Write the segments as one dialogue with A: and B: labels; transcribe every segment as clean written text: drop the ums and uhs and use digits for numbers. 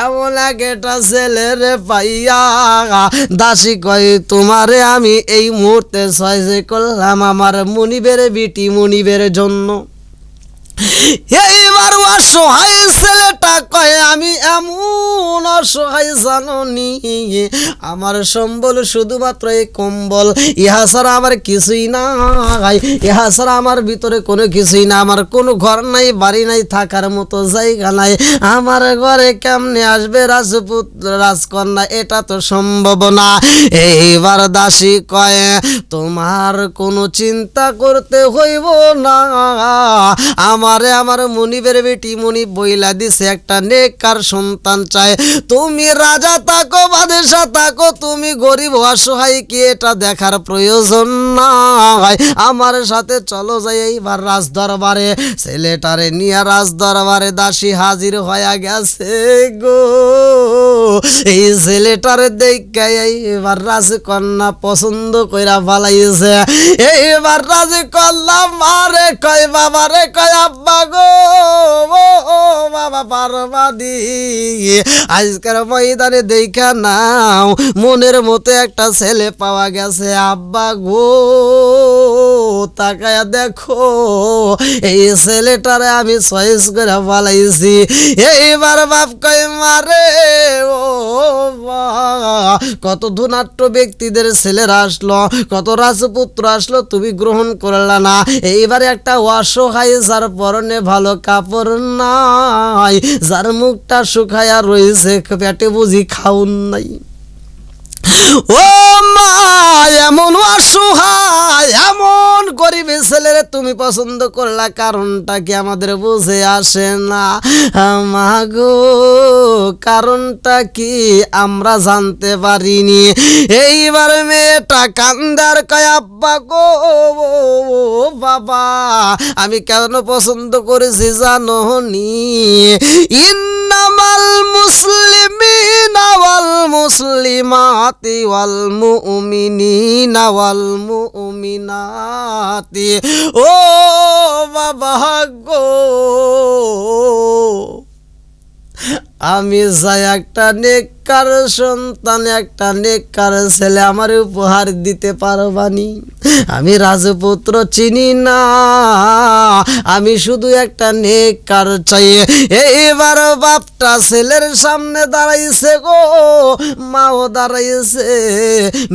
A: এমন একটা ছেলের পাইয়া দাসী কয় তোমারে আমি এই মুহূর্তে সহজে করলাম আমার মুনিবের বিটি মুনিবের জন্য। এইবার অসহায় ছেলেটা কয় আমি এমন অসহায় জাননি, আমার সম্বল শুধুমাত্র এই কম্বল, ইহা ছাড়া আমার কিছুই নাই, ইহা ছাড়া আমার ভিতরে কোনো কিছুই না, আমার কোনো ঘর নাই বাড়ি নাই থাকার মতো জায়গা নাই, আমার ঘরে কেমনে আসবে রাজপুত্র রাজকন্যা, এটা তো সম্ভব না। এইবার দাসী কয় তোমার কোনো চিন্তা করতে হইব না, আমারে আমার মুনিবের বেটি মুনিব বইলা দিছে একটা নেককার সন্তান চায়, তুমি রাজা থাকো বাদশা থাকো তুমি গরিব অসহায় কি এটা দেখার প্রয়োজন নাই, আমার সাথে চলো যাই এইবার রাজ দরবারে। ছেলেটারে নিয়ে রাজ দরবারে দাসী হাজির হয়ে গেছে গো। এই ছেলেটারে দেখে এইবার রাজকন্যা পছন্দ কইরা ফালাইছে। এইবার রাজকন্যা মারে কয় বাবা রে কয় আব্বা গো বাবা পারবাদি আজকের ময়দানে দেখা নাও মনের মতো একটা ছেলে পাওয়া গেছে, আব্বা গো তাকায়া দেখো এই ছেলেটারে আমি চয়েস করে ফালাইছি। এইবার বাপ কয় মারে ও কত ধনাঢ্য ব্যক্তিদের ছেলেরা আসলো, কত রাজপুত্র আসলো, তুমি গ্রহণ করলা না। এইবারে একটা অসহায় যার পরনে ভালো কাপড় নাই, যার মুখটা শুকায়া রয়েছে, পেটে বুঝি খাউন নাই। ও মা এমন অসহায় এমন গরিব ছেলেরে তুমি পছন্দ করলা, কারণটা কি আমাদের বুঝে আসে না মা গো, কারণটা কি আমরা জানতে পারিনি। এইবার মেয়েটা কান্দার কয় আব্বা গো বাবা আমি কেন পছন্দ করেছি জানো নি, ইন্নামাল মুসলিমিনা ওয়াল মুসলিমাতি ওয়াল মুমিনিনা ওয়াল মুমিনাতি। ও বাবা গো আমি চাই একটা নেককার সন্তান একটা নেককার ছেলে আমার উপহার দিতে পারবানি। আমি রাজপুত্র চিনি না, আমি শুধু একটা নেককার চাই। এইবার বাপটা ছেলের সামনে দাঁড়াইছে গো, মাও দাঁড়াইছে।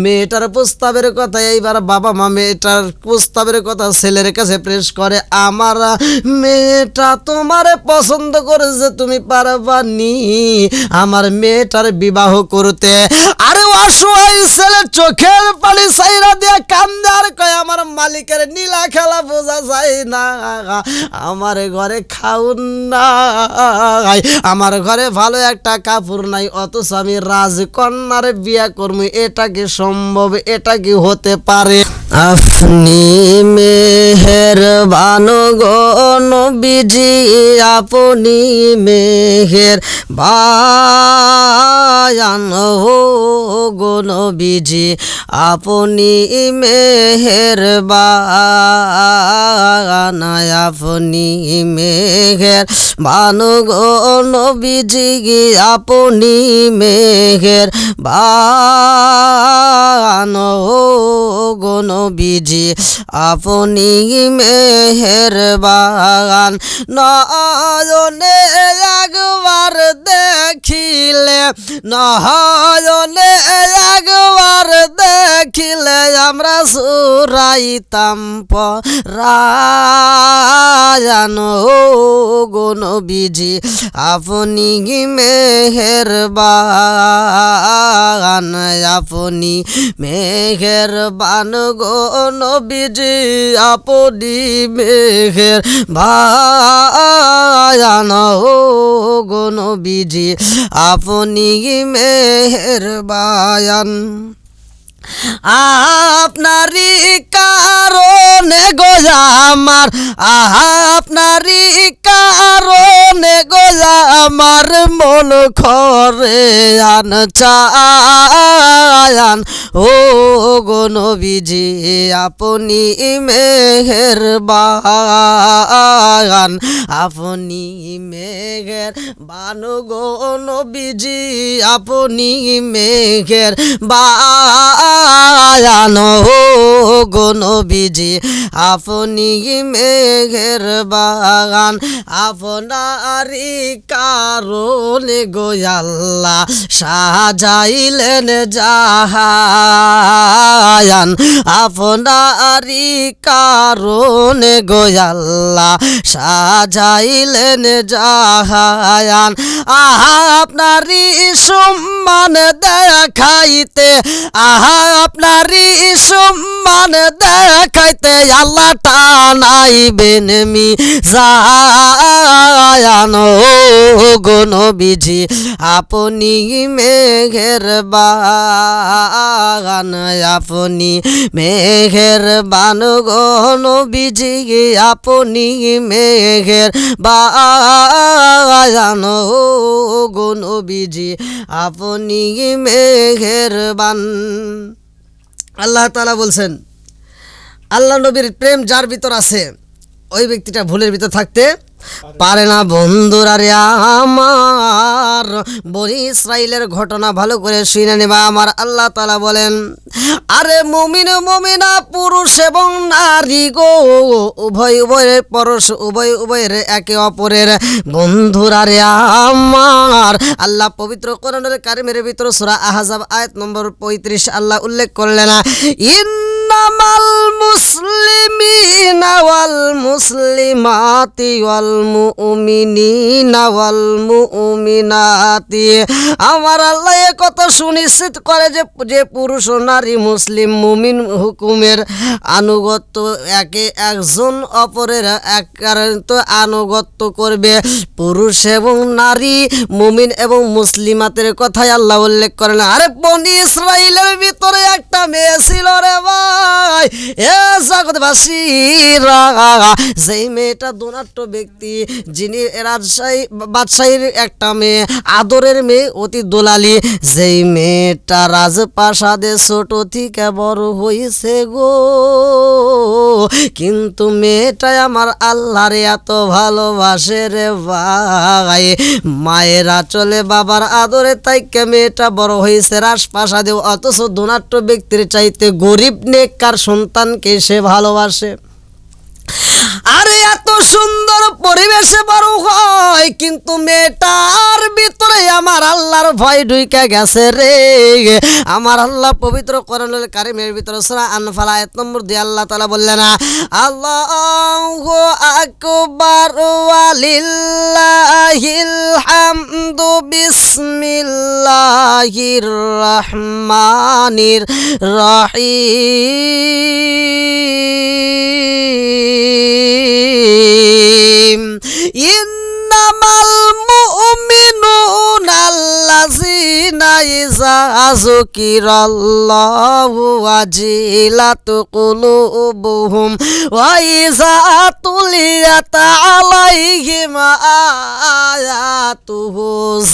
A: মেয়েটার প্রস্তাবের কথা এইবার বাবা মা মেয়েটার প্রস্তাবের কথা ছেলের কাছে পেশ করে, আমার মেয়েটা তোমারে পছন্দ করেছে, তুমি পারবানি আমার মেয়েটার বিবাহ করতে। আরে অসহায় ছেলে চোখের পানি সাইরা দিয়ে কান্দে আর কয় আমার মালিকের নীলা খেলা বোঝা যায় না, আমার ঘরে খাউন নাই, আমার ঘরে ভালো একটা কাপড় নাই, অথচ আমি রাজকন্যার বিয়া করবো, এটা কি সম্ভব, এটা কি হতে পারে? আপনি মেহেরবান গো নবীজি আপনি মেহেরবান গো নবীজি আপনি মেহেরবান আপনি মেহেরবান গো নবীজি আপনি মেহেরবান গো নবীজি আপনি মেহেরবান। নয়নে একবার দেখিলে নয়নে একবার দেখিলে আমরা সুরাইতাম পরায়ণ গো নবীজি আপনি মেহেরবান আপনি মেহেরবান গো নবীজি আপনি মেহেরবান গো নবীজি আপনি মেহেরবান। আপনারই কারণে গো আমার, আপনারই কারণে গো আমার মন খরে আন চায়ান। ও গো নবীজি আপনি মেহেরবান, আপনি মেহেরবান গো নবীজি আপনি মেহেরবান। ও গো নবীজি আপনি মেহেরবান, আপনারই কারণে গো আল্লাহ সাজাইলেন জাহান, আপনারই কারণে গো আল্লাহ সাজাইলেন জাহান। আপনারই সম্মান দেখাইতে, আপনারই সম্মান দেখাইতে আল্লাহ টানাইবেন মিজান। ও গো নবীজি আপনি মেহেরবান, আপনি মেহেরবান গো নবীজি আপনি মেহেরবান। ও গো নবীজি আপনি মেহেরবান। আল্লাহ তাআলা বলছেন, আল্লাহ নবীর প্রেম যার ভিতর আছে ওই ব্যক্তিটা ভুলের ভিতর থাকতে পারে না। বন্ধুরা রে আমার, বনি ইসরাইলের ঘটনা ভালো করে শুনে নেবা। আমার আল্লাহ তাআলা বলেন, আরে মুমিন মুমিনা পুরুষ এবং নারী গো উভয় উভয়ের পরশ, উভয় উভয়ের একে অপরের বন্ধুরা রে আমার। আল্লাহ পবিত্র কোরআনের কারিমের ভিতর সূরা আহজাব আয়াত নম্বর 35 আল্লাহ উল্লেখ করলেন, ইন্নামাল মুসলিমিনা ওয়াল মুসলিমাতি ওয়াল মুমিনিনা ওয়াল মুমিনাতি। আমার আল্লাহ এ কথা সুনিশ্চিত করে যে পুরুষ ও নারী মুসলিম মুমিন হুকুমের আনুগত্য, একে একজন অপরের একান্ত আনুগত্য করবে। পুরুষ এবং নারী মুমিন এবং মুসলিমাতের কথাই আল্লাহ উল্লেখ করেন। আরে বনি ইসরাইলের ভিতরে একটা মেয়ে ছিল রে ভাই, এ জগৎবাসীরা, যেই মেয়েটা ধনাঢ্য ব্যক্তি, যিনি বাদশাহীর একটা মেয়ে, আদরের মেয়ে, অতি দোলালি, যেই মেয়েটা রাজপ্রাসাদে ছোট থেকে বড় হয়েছে গো, কিন্তু মেয়েটাই আমার আল্লাহরে এত ভালোবাসে রে ভাই। মায়েরা চলে বাবার আদরে তাইকে মেয়েটা বড় হয়েছে রাজপ্রাসাদে, অথচ ধনাঢ্য ব্যক্তির চাইতে গরিব নেককার সন্তানকে সে ভালোবাসে। আরে এত সুন্দর পরিবেশে বড় হয়, কিন্তু মেয়েটার ভিতরে আমার আল্লাহর ভয় ঢুকে গেছে রে। আমার আল্লাহ পবিত্র কোরআনুল কারীমের ভিতরে সূরা আনফাল আয়াত নম্বর 2 আল্লাহ তাআলা বললেন, আল্লাহু আকবার ওয়ালিল্লাহিল হামদু বিসমিল্লাহির রহমানির রহিম। ইন্নামাল মুমিনুনা আল্লাযীনা ইযা যুকিরাল্লাহু ওয়াজিলাত কুলুবুহুম ওয়া ইযা তুলিয়াত আলাইহিম আয়াতুহু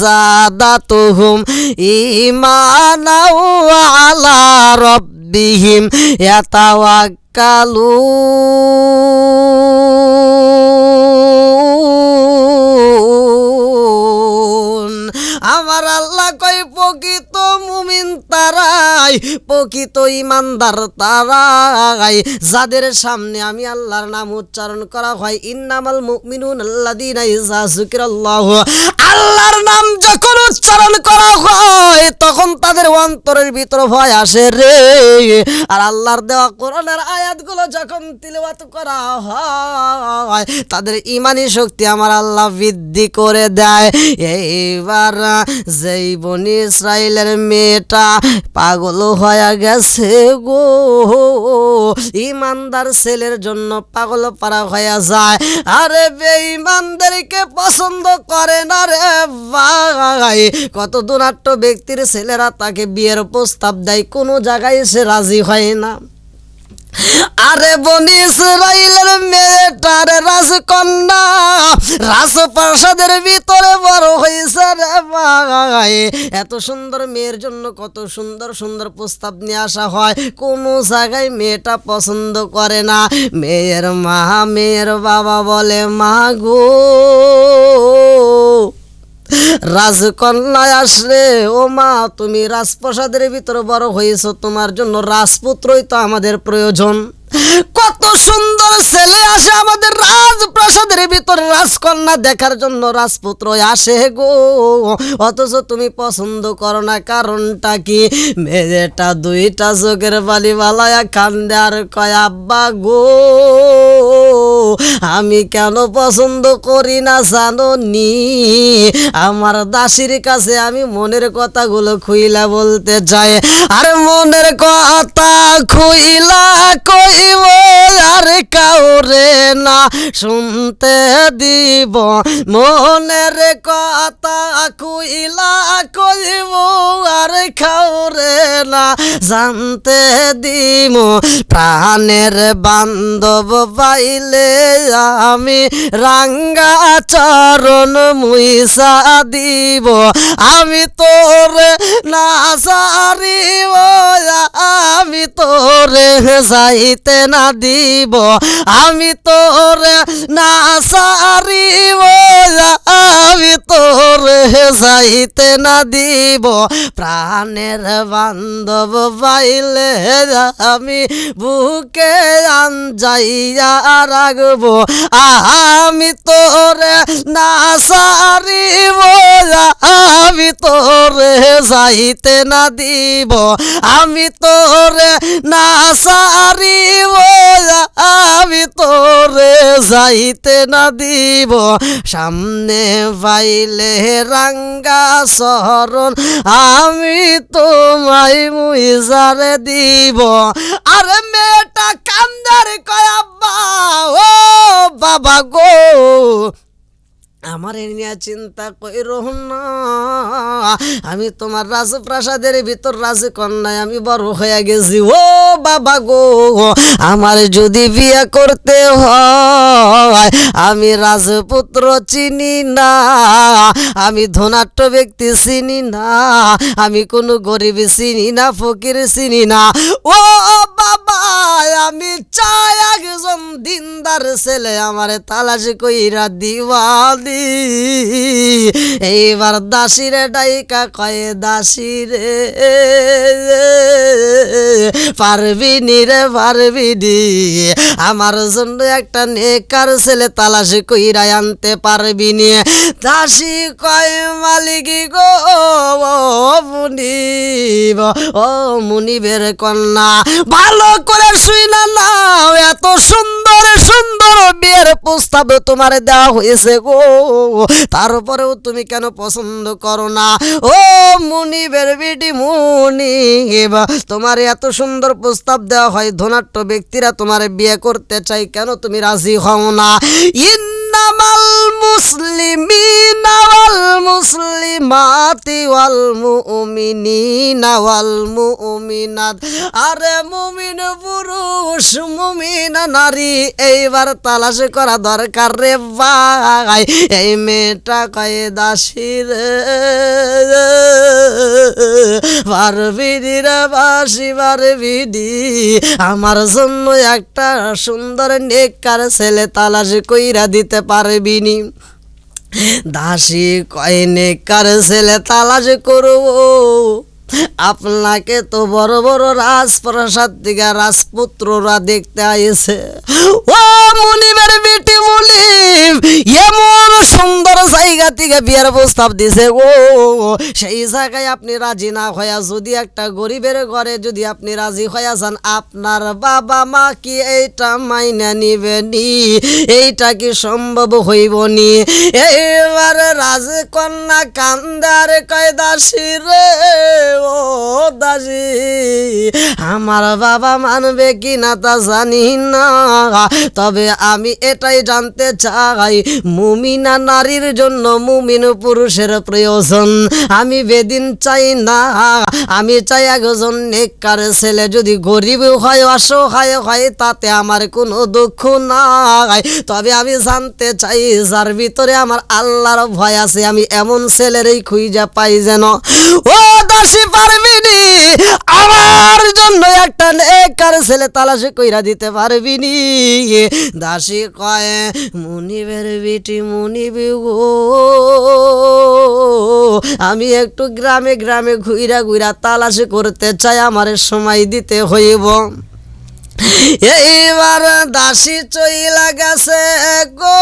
A: যাদাতুহুম ঈমানাও ওয়া আলা রাব্বিহিম ইয়াতাওয়াক্কালুন। আমার আল্লাহ কয় প্রকৃত মুমিন তারাই, প্রকৃত ইমানদার তারাই যাদের সামনে আমি আল্লাহর নাম উচ্চারণ করা হয়। ইন্নামাল মুমিনুনা আল্লাযীনা ইযা যুকিরাল্লাহু, আল্লাহর নাম যখন উচ্চারণ করা হয় তখন তাদের অন্তরের ভিতর ভয় আসে রে। আর আল্লাহর দেওয়া কোরআনের আয়াতগুলো যখন তিলাওয়াত করা হয় তাদের ঈমানি শক্তি আমার আল্লাহ বৃদ্ধি করে দেয়। এইবার যেই বনি ইসরাইলের মেয়েটা পাগল হয়ে গেছে গো, ইমানদার ছেলের জন্য পাগল পারা হয়ে যায়। আরে বেঈমানদেরকে পছন্দ করে না রে ভাই। কত ধনাঢ্য ব্যক্তির ছেলেরা তাকে বিয়ের প্রস্তাব দেয়, কোনো জায়গায় সে রাজি হয় না। আরে বনি ইসরাইলের মেয়েটার রাজকন্যা রাজপ্রাসাদের ভিতরে বড় হয়েছে রে ভাই। এত সুন্দর মেয়ের জন্য কত সুন্দর সুন্দর প্রস্তাব নিয়ে আসা হয়, কোনো জায়গায় মেয়েটা পছন্দ করে না। মেয়ের মা মেয়ের বাবা বলে, মা গো রাজকন্যায় আসলে, ও মা তুমি রাজপ্রাসাদের ভিতরে বড় হয়েছো, তোমার জন্য রাজপুত্রই তো আমাদের প্রয়োজন। কত সুন্দর ছেলে আসে আমাদের রাজপ্রাসাদের ভিতরে রাজকন্যা দেখার জন্য, রাজপুত্র আসে গো, অথচ তুমি পছন্দ করো না, কারণটা কি? মেয়েটা দুইটা চোখের বালি বালায়া কান্দে আর কয়, আব্বা গো আমি কেন পছন্দ করি না জানো নি? আমার দাসীর কাছে আমি মনের কথাগুলো খুইলা বলতে চাই, আর মনের কথা খুইলা কইব আর কাউরে না শুনতে দিব, মনের কথা খুইলা কইব আর কাউরে না জানতে দিব, প্রাণের বান্ধব পাইলে আমি রাঙ্গা চরণ মুইসা দিব, আমি তোরে না সারিব, আমি তোরে যাইতে না দিব, আমি তোরে না সারিব, আমি তোরে যাইতে না দিব, প্রাণের বান্ধব পাইলে আমি বুকে আনজাইয়া রাখবো, আমি তোরে না সারিব, আমি তোরে যাইতে না দিব, আমি তোরে না সারিব, আমি তোরে যাইতে না দিব, সামনে পাইলে রাঙ্গা শরণ আমি তোমায় মুইজারে দিব। আরে মেয়েটা কান্দার কয়, আব্বা ও বাবা গো আমার নিয়ে চিন্তা কইরো না, আমি তোমার রাজপ্রাসাদের ভিতর রাজকন্যায় আমি বড় হয়ে গেছি, ও বাবা গো আমার যদি বিয়ে করতে হয় আমি রাজপুত্র চিনি না, আমি ধনাঢ্য ব্যক্তি চিনি না, আমি কোনো গরিব চিনি না, ফকির চিনি না, ও বাবা আমি চাই একজন দিনদার ছেলে আমারে তালাশ কইরা দিওয়ালি। এইবার দাসিরে ডাইকা কয়ে, দাসিরে পারবিনি রে পারবিনি, আমার জন্য একটা নেকার ছেলে তালাশ কইরা আনতে পারবিনি? দাসী কয়, মালিকি গো মুনিব, ও মুনিবের কন্যা ভালো করে শুইনা নাও, এত সুন্দর সুন্দর বিয়ের প্রস্তাব তোমার দেওয়া হয়েছে গো, তারপরেও তুমি কেন পছন্দ করো না? ও মুনিবের বিটি মুনিব, তোমার এত সুন্দর প্রস্তাব দেওয়া হয়, ধনাঢ্য ব্যক্তিরা তোমার বিয়ে করতে চাই, কেন তুমি রাজি হও না? ইন্নামাল মুসলিমিনা ওয়াল মুসলিমাতি ওয়াল মুমিনিনা ওয়াল মুমিনাত, আরে মুমিন পুরুষ মুমিনা নারী এইবার তালাশ করা দরকার রে ভাই। এই মেয়েটা কয়ে, দাসীর পারবিনি রে বাসি পারবিনি, আমার জন্য একটা সুন্দর নেককার ছেলে তালাশ কইরা দিতে পারবিনি? দাসী কয়, নেককার ছেলে তালাশ করবো, আপনাকে তো বড় বড় রাজপ্রাসাদ থেকে রাজপুত্ররা দেখতে আইছে, ও মুনিবের বেটি মুনিব এমন সুন্দর জায়গা থেকে বিয়ের প্রস্তাব দিছে ও, সেই জায়গায় আপনি রাজি না হইয়া যদি একটা গরিবের ঘরে যদি আপনি রাজি হইয়া যান, আপনার বাবা মা কি এইটা মাইনা নিবেনি? এইটা কি সম্ভব হইবনি? এইবারে রাজকন্যা কান্দার কয়, দাসী রে ও দাসী আমার বাবা মানবে কি না তা জানি না, তবে আমি এটাই জানতে চাই মুমিনা নারীর জন্য মুমিন পুরুষের প্রয়োজন। আমি বেদিন চাই না, আমি চাই একজন নেককার ছেলে, যদি গরিব হয় অসহায় হয় তাতে আমার কোনো দুঃখ নাই, তবে আমি জানতে চাই যার ভিতরে আমার আল্লাহর ভয় আছে, আমি এমন ছেলেরই খুঁজে পাই যেন। ও দাসী পারবিনি আমার জন্য একটা নেককার ছেলে তালাশ কইরা দিতে পারবিনি? দাসী কয় মুনিবের বিটি মুনিব গো, আমি একটু গ্রামে গ্রামে ঘুইরা ঘুইরা তালাশ করতে চাই, আমার সময় দিতে হইব। এইবার দাসী চইলা গেছে গো।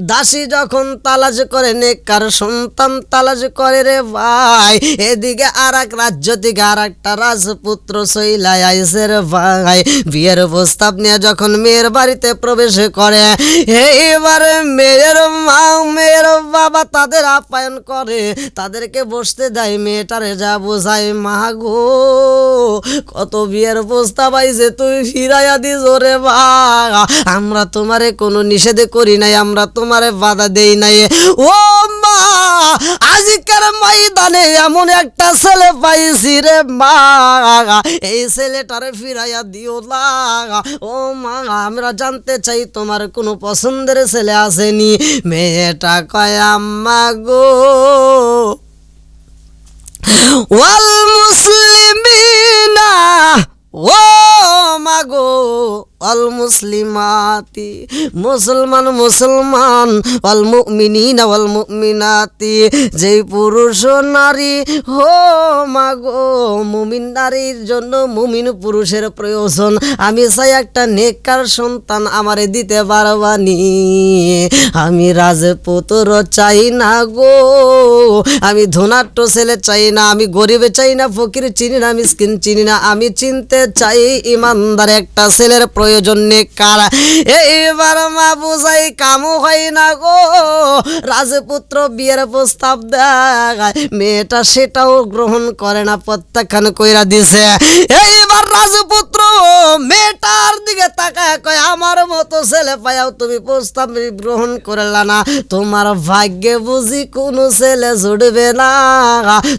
A: দাসী যখন তালাশ করে নেককার সন্তান তালাশ করে রে ভাই, এদিকে আর এক রাজ্য থেকে আর একটা রাজপুত্র চইলা আইছে রে ভাই। বিয়ের প্রস্তাব নিয়ে যখন মেয়ের বাড়িতে প্রবেশ করে, এইবার মেয়ের মা মেয়ের বাবা তাদের আপ্যায়ন করে, তাদেরকে বসতে দেয়, মেয়েটারে যা বোঝায় মা গো কত বিয়ের প্রস্তাব আইছে তুই ফিরাইয়া দিস রে ভাই, আমরা তোমারে কোনো নিষেধ করি নাই, আমরা তোমারে বাধা দেই নাই। ও মা আজকের ময়দানে এমন একটা ছেলে পাইছি রে মা, এই ছেলেটারে ফিরাইয়া দিও না। ও মা আমরা জানতে চাই তোমার কোনো পছন্দের ছেলে আসেনি? মেয়েটা কয় আম্মা গো ওয়াল মুসলিমিনা, ও মাগো অল মুসলিমাতি, মুসলমান মুসলমান, অল মুমিনিনা ওয়াল মুমিনাতি, যেই পুরুষ নারী হো মাগো মুমিন নারীর জন্য মুমিন পুরুষের প্রয়োজন, আমি চাই একটা নেককার সন্তান আমারে দিতে পারবানি? আমি রাজপুত্র চাই না গো, আমি ধনাঢ্য ছেলে চাই না, আমি গরিব চাই না, ফকির চিনি না, মিসকিন চিনি না, আমি চিনতে চাই ইমানদার একটা ছেলের প্রয়োজন নেককার। এইবার মা বুঝাই কামও হয় না গো, রাজপুত্র বিয়ের প্রস্তাব দেয়, মেয়েটা সেটাও গ্রহণ করে না, প্রত্যাখ্যান কইরা দিছে। এইবার রাজপুত্র মেয়েটার দিকে তাকায় কয় আমার মতো ছেলে পায়াও তুমি প্রস্তাব গ্রহণ করলা না, তোমার ভাগ্যে বুঝি কোনো ছেলে জুড়বে না,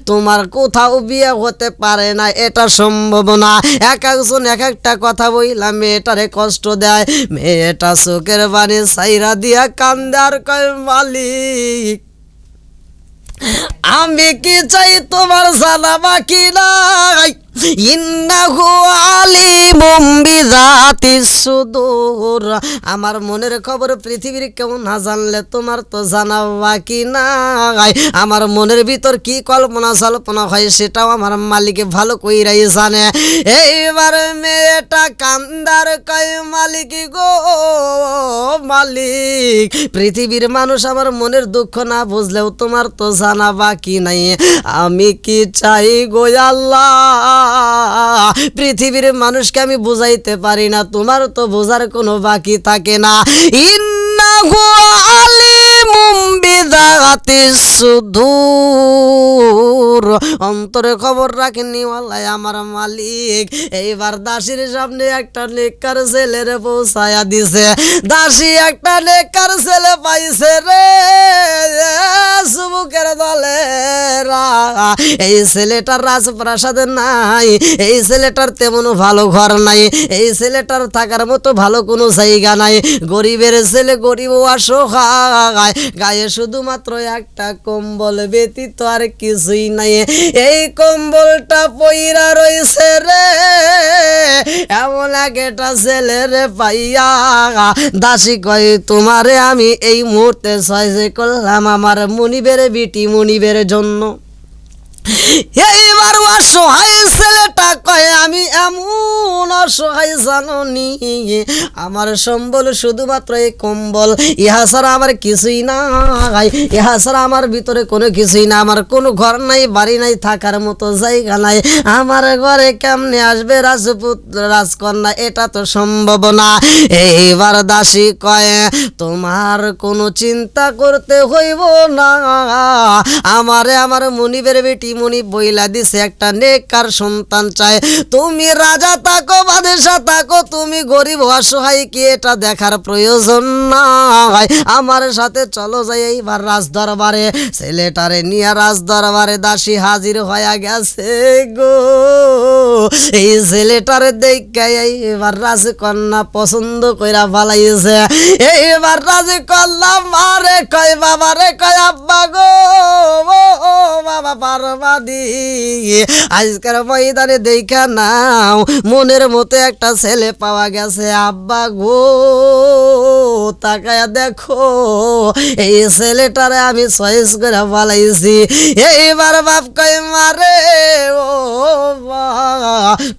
A: তোমার কোথাও বিয়ে হতে পারে না, এটা সম্ভব না। এক একজন এক একটা কথা বইলাম, মেয়েটারে কষ্ট দেয়, মেয়েটা চোখের বাণী সাইরা দিয়া কান্দে আর কয় মালিক আমি কি চাই তোমার জানা বাকি নাই, ইন্নাহু আলিমুম বিযাতিস সুদূর, আমার মনের খবর পৃথিবীর কেউ না জানলে তোমার তো জানা বাকি নাই, আমার মনের ভিতর কি কল্পনা জল্পনা হয় সেটাও আমার মালিক ভালো কইরাই জানে। এইবার মেয়েটা কান্দার কয় মালিক গো মালিক, পৃথিবীর মানুষ আমার মনের দুঃখ না বুঝলেও তোমার তো জানা বাকি নাই, আমি কি চাই গো আল্লাহ, পৃথিবীর মানুষকে আমি বুঝাইতে পারি না, তোমার তো বোঝার কোনো বাকি থাকে না। ইন্নাহু আলিমুম বিযাতিস সুদূর, অন্তরে খবর রাখেনি ওয়াল্লাহ আমার মালিক। এইবার দাসীর সামনে একটা নেককার ছেলের পৌঁছায়া দিছে, দাসী একটা নেককার ছেলে পাইছে রে সুবুকের দলেরা। এই ছেলেটার রাজপ্রাসাদ নাই, এই ছেলেটার তেমন ভালো ঘর নাই, এই ছেলেটার থাকার মতো ভালো কোনো জায়গা নাই, গরিবের ছেলে গরিব অসহায়, গায়ে শুধুমাত্র একটা কম্বল ব্যতীত আর কিছুই নাই, এই কম্বলটা পইরা রইছে রে। এমন একটা ছেলের পাইয়া দাসী কয় তোমারে আমি এই মুহূর্তে সহজে করলাম আমার মুনিবের বিটি মুনিবের জন্য। এইবার অসহায় ছেলেটা কয় আমি এমন অসহায় জাননি, আমার সম্বল শুধুমাত্র এই কম্বল, ইহা ছাড়া আমার কিছুই নাই, ইহা ছাড়া আমার ভিতরে কোনো কিছুই না, আমার কোনো ঘর নাই বাড়ি নাই থাকার মতো জায়গা নাই, আমার ঘরে কেমনে আসবে রাজপুত্র রাজকন্যা, এটা তো সম্ভব না। এইবার দাসী কয় তোমার কোনো চিন্তা করতে হইব না, আমারে আমার মুনিবের বেটি মুনি বইলা দিছে একটা নেককার সন্তান চায়। তুমি রাজা থাকো বাদশা থাকো, তুমি গরিব অসহায় কি এটা দেখার প্রয়োজন নাই, আমার সাথে চলো যাই এইবার রাজ দরবারে। ছেলেটারে নিয়ে রাজ দরবারে দাসী হাজির হয়ে গেছে গো। এই ছেলেটারে দেখে এইবার রাজকন্যা পছন্দ কইরা ফালাইছে। এইবার রাজকন্যা মারে কয় বাবা রে কয় আব্বা গো, ও বাবা পারবাদি আজকের ময়দানে দেখা নাও মনের মতো একটা ছেলে পাওয়া গেছে। আব্বা গো তাকায়া দেখো এই ছেলেটারে আমি চয়েস করে ফালাইছি। এইবার বাপ কয় মারে ও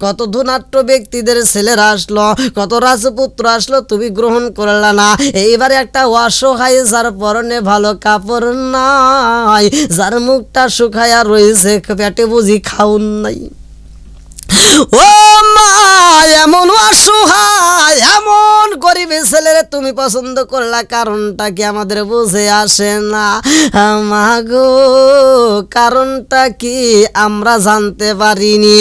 A: কত ধনাঢ্য ব্যক্তিদের ছেলেরা আসলো, কত রাজপুত্র আসলো, তুমি গ্রহণ করলা না। এইবারে একটা অসহায় যার পরনে ভালো কাপড় নাই, যার মুখটা শুকায়া রয়েছে, পেটে বুঝি খাউন নাই। ও মা এমন অসহায় এমন গরিব ছেলেরে তুমি পছন্দ করলা, কারণটা কি আমাদের বুঝে আসে না মা গো? কারণটা কি আমরা জানতে পারিনি।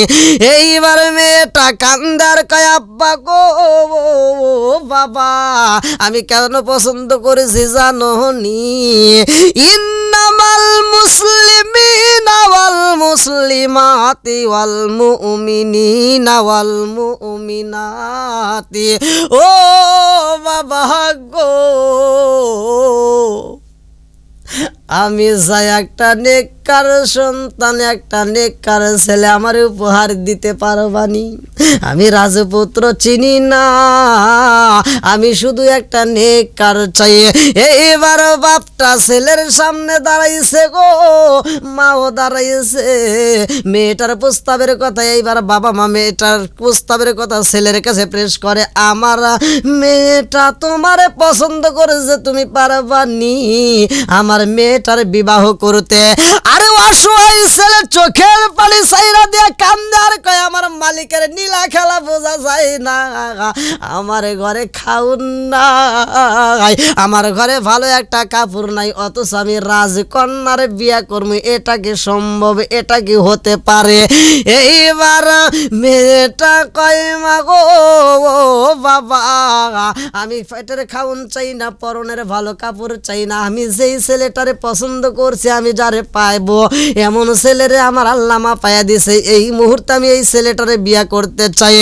A: এইবার মেয়েটা কান্দার কয় আব্বা গো বাবা আমি কেন পছন্দ করেছি জানো নি? ইন্নামাল মুসলিমিনা ওয়াল মুসলিমাতি ওয়াল মুমিনিনা ওয়াল মুমিনাতি। ও বাবা গো আমি চাই একটা নেককার সন্তান, একটা নেককার ছেলে আমার উপহার দিতে পারবানি। আমি রাজপুত্র চিনি না, আমি শুধু একটা নেককার চাই। এইবার বাপটা ছেলের সামনে দাঁড়াইছে গো, মাও দাঁড়াইছে। মেয়েটার প্রস্তাবের কথা এইবার বাবা মা মেয়েটার প্রস্তাবের কথা ছেলের কাছে পেশ করে। আমার মেয়েটা তোমারে পছন্দ করেছে, তুমি পারবানি আমার মেয়েটার বিবাহ করতে। আরে অসহায় ছেলে চোখের পানি ছাইরা দিয়ে কান্দে আর কয় আমার মালিকের নীলা খেলা বোঝা যায় না, আমার ঘরে খাউন নাই, আমার ঘরে ভালো একটা কাপড় নাই, অথচ আমি রাজকন্যার বিয়া করবো। এটা কি সম্ভব? এটা কি হতে পারে? এইবার মেয়েটা কয় মা গো বাবা আমি পেটের খাউন চাই না, পরনের ভালো কাপড় চাই না, আমি যেই ছেলেটারে পছন্দ করছি আমি যারে পাইবো এমন ছেলেরে আমার আল্লাহ মা পায়া দিছে। এই মুহূর্তে আমি এই ছেলেটারে বিয়া করতে চাই।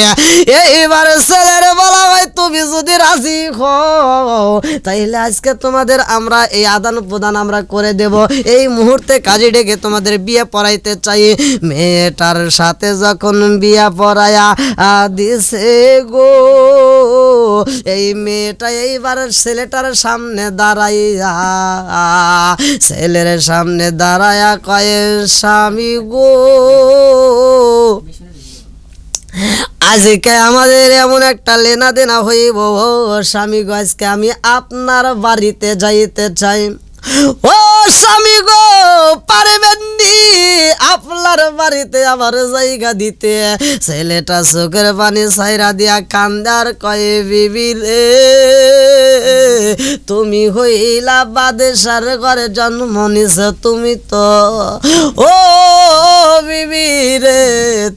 A: এইবারে ছেলেরে বলা হয় তুমি যদি রাজি হও তাইলে আজকে তোমাদের আমরা এই আদান প্রদান আমরা করে দেব, এই মুহূর্তে কাজে ডেকে তোমাদের বিয়ে পড়াইতে চাই। মেয়েটার সাথে যখন বিয়া পড়ায়া দিছে গো, এই মেয়েটা এইবার ছেলেটার সামনে দাঁড়াইয়া ছেলের সামনে দাঁড়ায়া কয় স্বামী গো আজকে আমাদের এমন একটা লেনা দেনা হইব, স্বামী গো আজকে আমি আপনার বাড়িতে যাইতে চাই। ও স্বামী গো পারবেন নি আপনার বাড়িতে আমার জায়গা দিতে? ছেলেটা চোখের পানি ছাইরা দিয়া কান্দার কয়ে বিবি রে তুমি হইলা বাদেশার ঘরে জন্ম নিছ, তুমি তো ও বিবি রে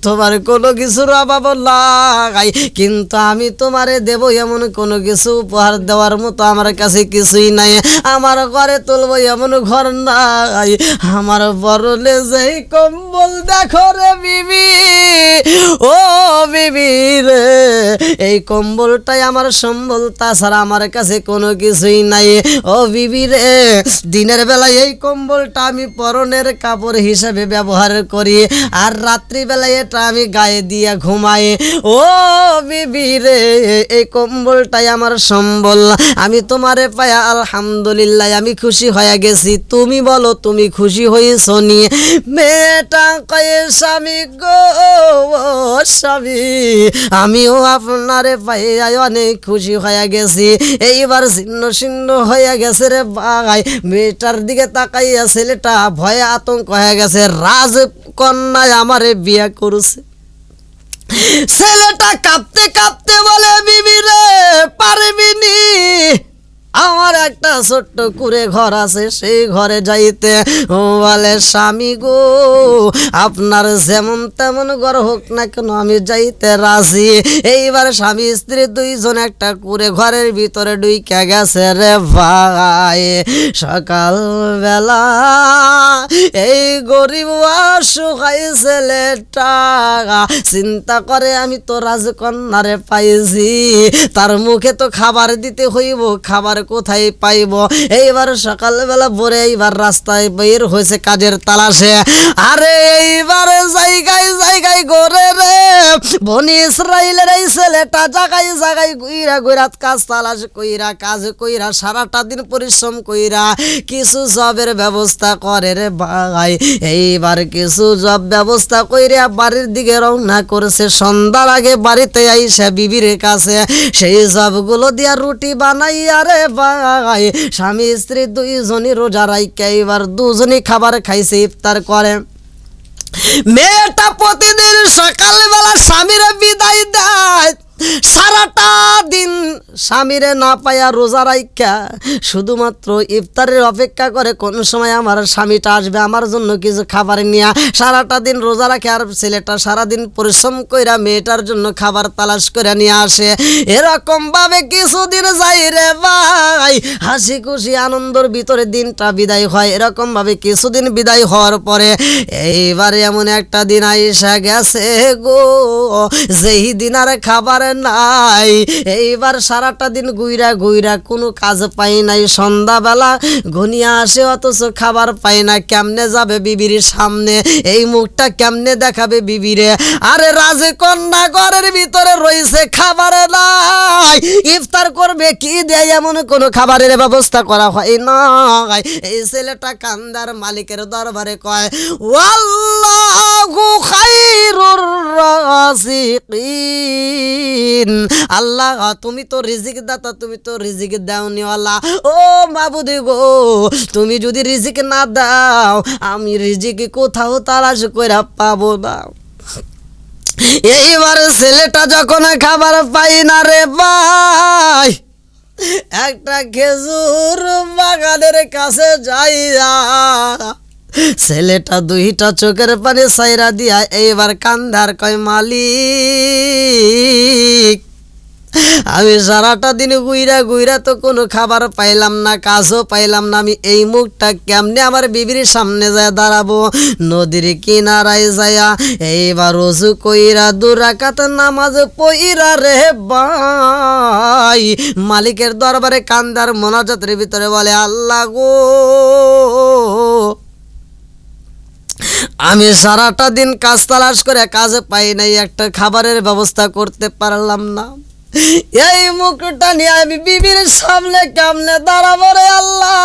A: তোমার কোনো কিছুর অভাব নাই, কিন্তু আমি তোমারে দেব এমন কোনো কিছু উপহার দেওয়ার মতো আমার কাছে কিছুই নাই। আমার ঘরে তুলবো এমন ঘর নাই, আমার বরলে যেই কম্বল দেখো রে বিবি ও বিবি রে এই কম্বলটাই আমার সম্বল, তাছাড়া আমার কাছে কোনো কিছুই নাই। ও বিবি রে দিনের বেলায় এই কম্বলটা আমি পরনের কাপড় হিসেবে ব্যবহার করি, আর রাত্রিবেলায় এটা আমি গায়ে দিয়ে ঘুমাই। ও বিবি রে এই কম্বলটাই আমার সম্বল, আমি তোমারে পায়া আলহামদুলিল্লাহ আমি খুশি হয়ে গেছি। তুমি বলো তুমি খুশি হয়েছ নি? মেয়েটা কয়ে স্বামী গো স্বামী আমিও আপনারে পাইয়া অনেক খুশি হয়ে গেছি। এইবার ছিন্ন ছিন্ন হয়ে গেছে রে ভাই। মেয়েটার দিকে তাকাইয়া ছেলেটা ভয়ে আতঙ্ক হয়ে গেছে, রাজকন্যায় আমারে বিয়ে করছে। ছেলেটা কাঁপতে কাঁপতে বলে বিবি রে পারবি নি আমার একটা ছোট্ট কুড়ে ঘর আছে, সেই ঘরে যাইতে বলে স্বামী গো আপনার যেমন তেমন ঘর হোক না কেন আমি যাইতে রাজি। এইবার স্বামী স্ত্রী দুইজন একটা কুড়ে ঘরের ভিতরে ঢুইকা গেছে রে ভাই। সকাল বেলা এই গরিব অসহায় ছেলেটা চিন্তা করে আমি তো রাজকন্যারে পাইছি, তার মুখে তো খাবার দিতে হইব, খাবার কোথায় পাইব। এইবার সকালবেলা ভোরে এইবার রাস্তায় বের হয়েছে কাজের তালাশে। আরে এইবার জায়গায় জায়গায় ঘরে রে বনি ইসরাইলের এই ছেলেটা জায়গায় জায়গায় ঘুইরা ঘুইরা কাজ তালাশ কইরা কাজ কইরা সারাটা দিন পরিশ্রম কইরা কিছু জবের ব্যবস্থা করে রে ভাই। এইবার কিছু জব ব্যবস্থা কইরা বাড়ির দিকে রওনা করেছে। সন্ধ্যার আগে বাড়িতে আইসা বিবির কাছে সেই জবগুলো দিয়া রুটি বানাইয়া রে ভাই স্বামী স্ত্রী দুইজনই রোজা রাইখা এবার দুজনই খাবার খাইছে, ইফতার করে। মেয়েটা প্রতিদিন সকালবেলা স্বামীরে বিদায় দেয়, সারাটা দিন স্বামীরে না পাইয়া রোজা রাইখা শুধুমাত্র ইফতারের অপেক্ষা করে কোন সময় আমার স্বামীটা আসবে আমার জন্য কিছু খাবার নিয়ে। সারাটা দিন রোজা রাখে আর ছেলেটা সারাদিন পরিশ্রম কইরা মেয়েটার জন্য খাবার তালাশ করে নিয়ে আসে। এরকম ভাবে কিছুদিন যাই রে ভাই, হাসি খুশি আনন্দের ভিতরে দিনটা বিদায় হয়। এরকম ভাবে কিছুদিন বিদায় হওয়ার পরে এইবারে এমন একটা দিন আইসা গেছে গো যেই দিন আর খাবার নাই। এইবার সারাটা দিন ঘুইরা ঘুইরা কোনো কাজ পাই নাই, সন্ধ্যাবেলা ঘনিয়া আসে অথচ খাবার পাই না। কেমনে যাবে বিবির সামনে, এই মুখটা কেমনে দেখাবে বিবিরে? আরে রাজকন্যা ঘরের ভিতরে রয়েছে, খাবার নাই, ইফতার করবে কি দেয় এমন কোনো খাবারের ব্যবস্থা করা হয় না। এই ছেলেটা কান্দার মালিকের দরবারে কয় ওয়াল্লাহু খায়রুর রাযিকিন, আল্লাহ তুমি তো রিজিক দাতা, তুমি তো রিজিক দাওনিওয়ালা। ও মাবুদি গো তুমি যদি রিজিক না দাও আমি রিজিক কোথাও তালাশ কইরা পাবো না। এইবার ছেলেটা যখন খাবার পাই না রে ভাই, একটা খেজুর বাগানের কাছে যাইয়া ছেলেটা দুইটা চোখের পানি সাইরা দিয়া এইবার কান্দার কয় মালিক আমি সারাটা দিন ঘুইরা ঘুইরা তো কোনো খাবার পাইলাম না, কাজও পাইলাম না, আমি এই মুখটা কেমনে আমার বিবির সামনে যায় দাঁড়াবো? নদীর কিনারায় যায়া এইবার ওযু কইরা 2 রাকাত নামাজ পইরা রে ভাই মালিকের দরবারে কান্দার মোনাজাতের ভিতরে বলে আল্লাহ গো আমি সারাটা দিন কাজ তালাশ করে কাজ পাই নাই, একটা খাবারের ব্যবস্থা করতে পারলাম না। এই মুখটা নিয়ে আমি বিবির সামনে কেমনে দাঁড়াবো রে আল্লাহ?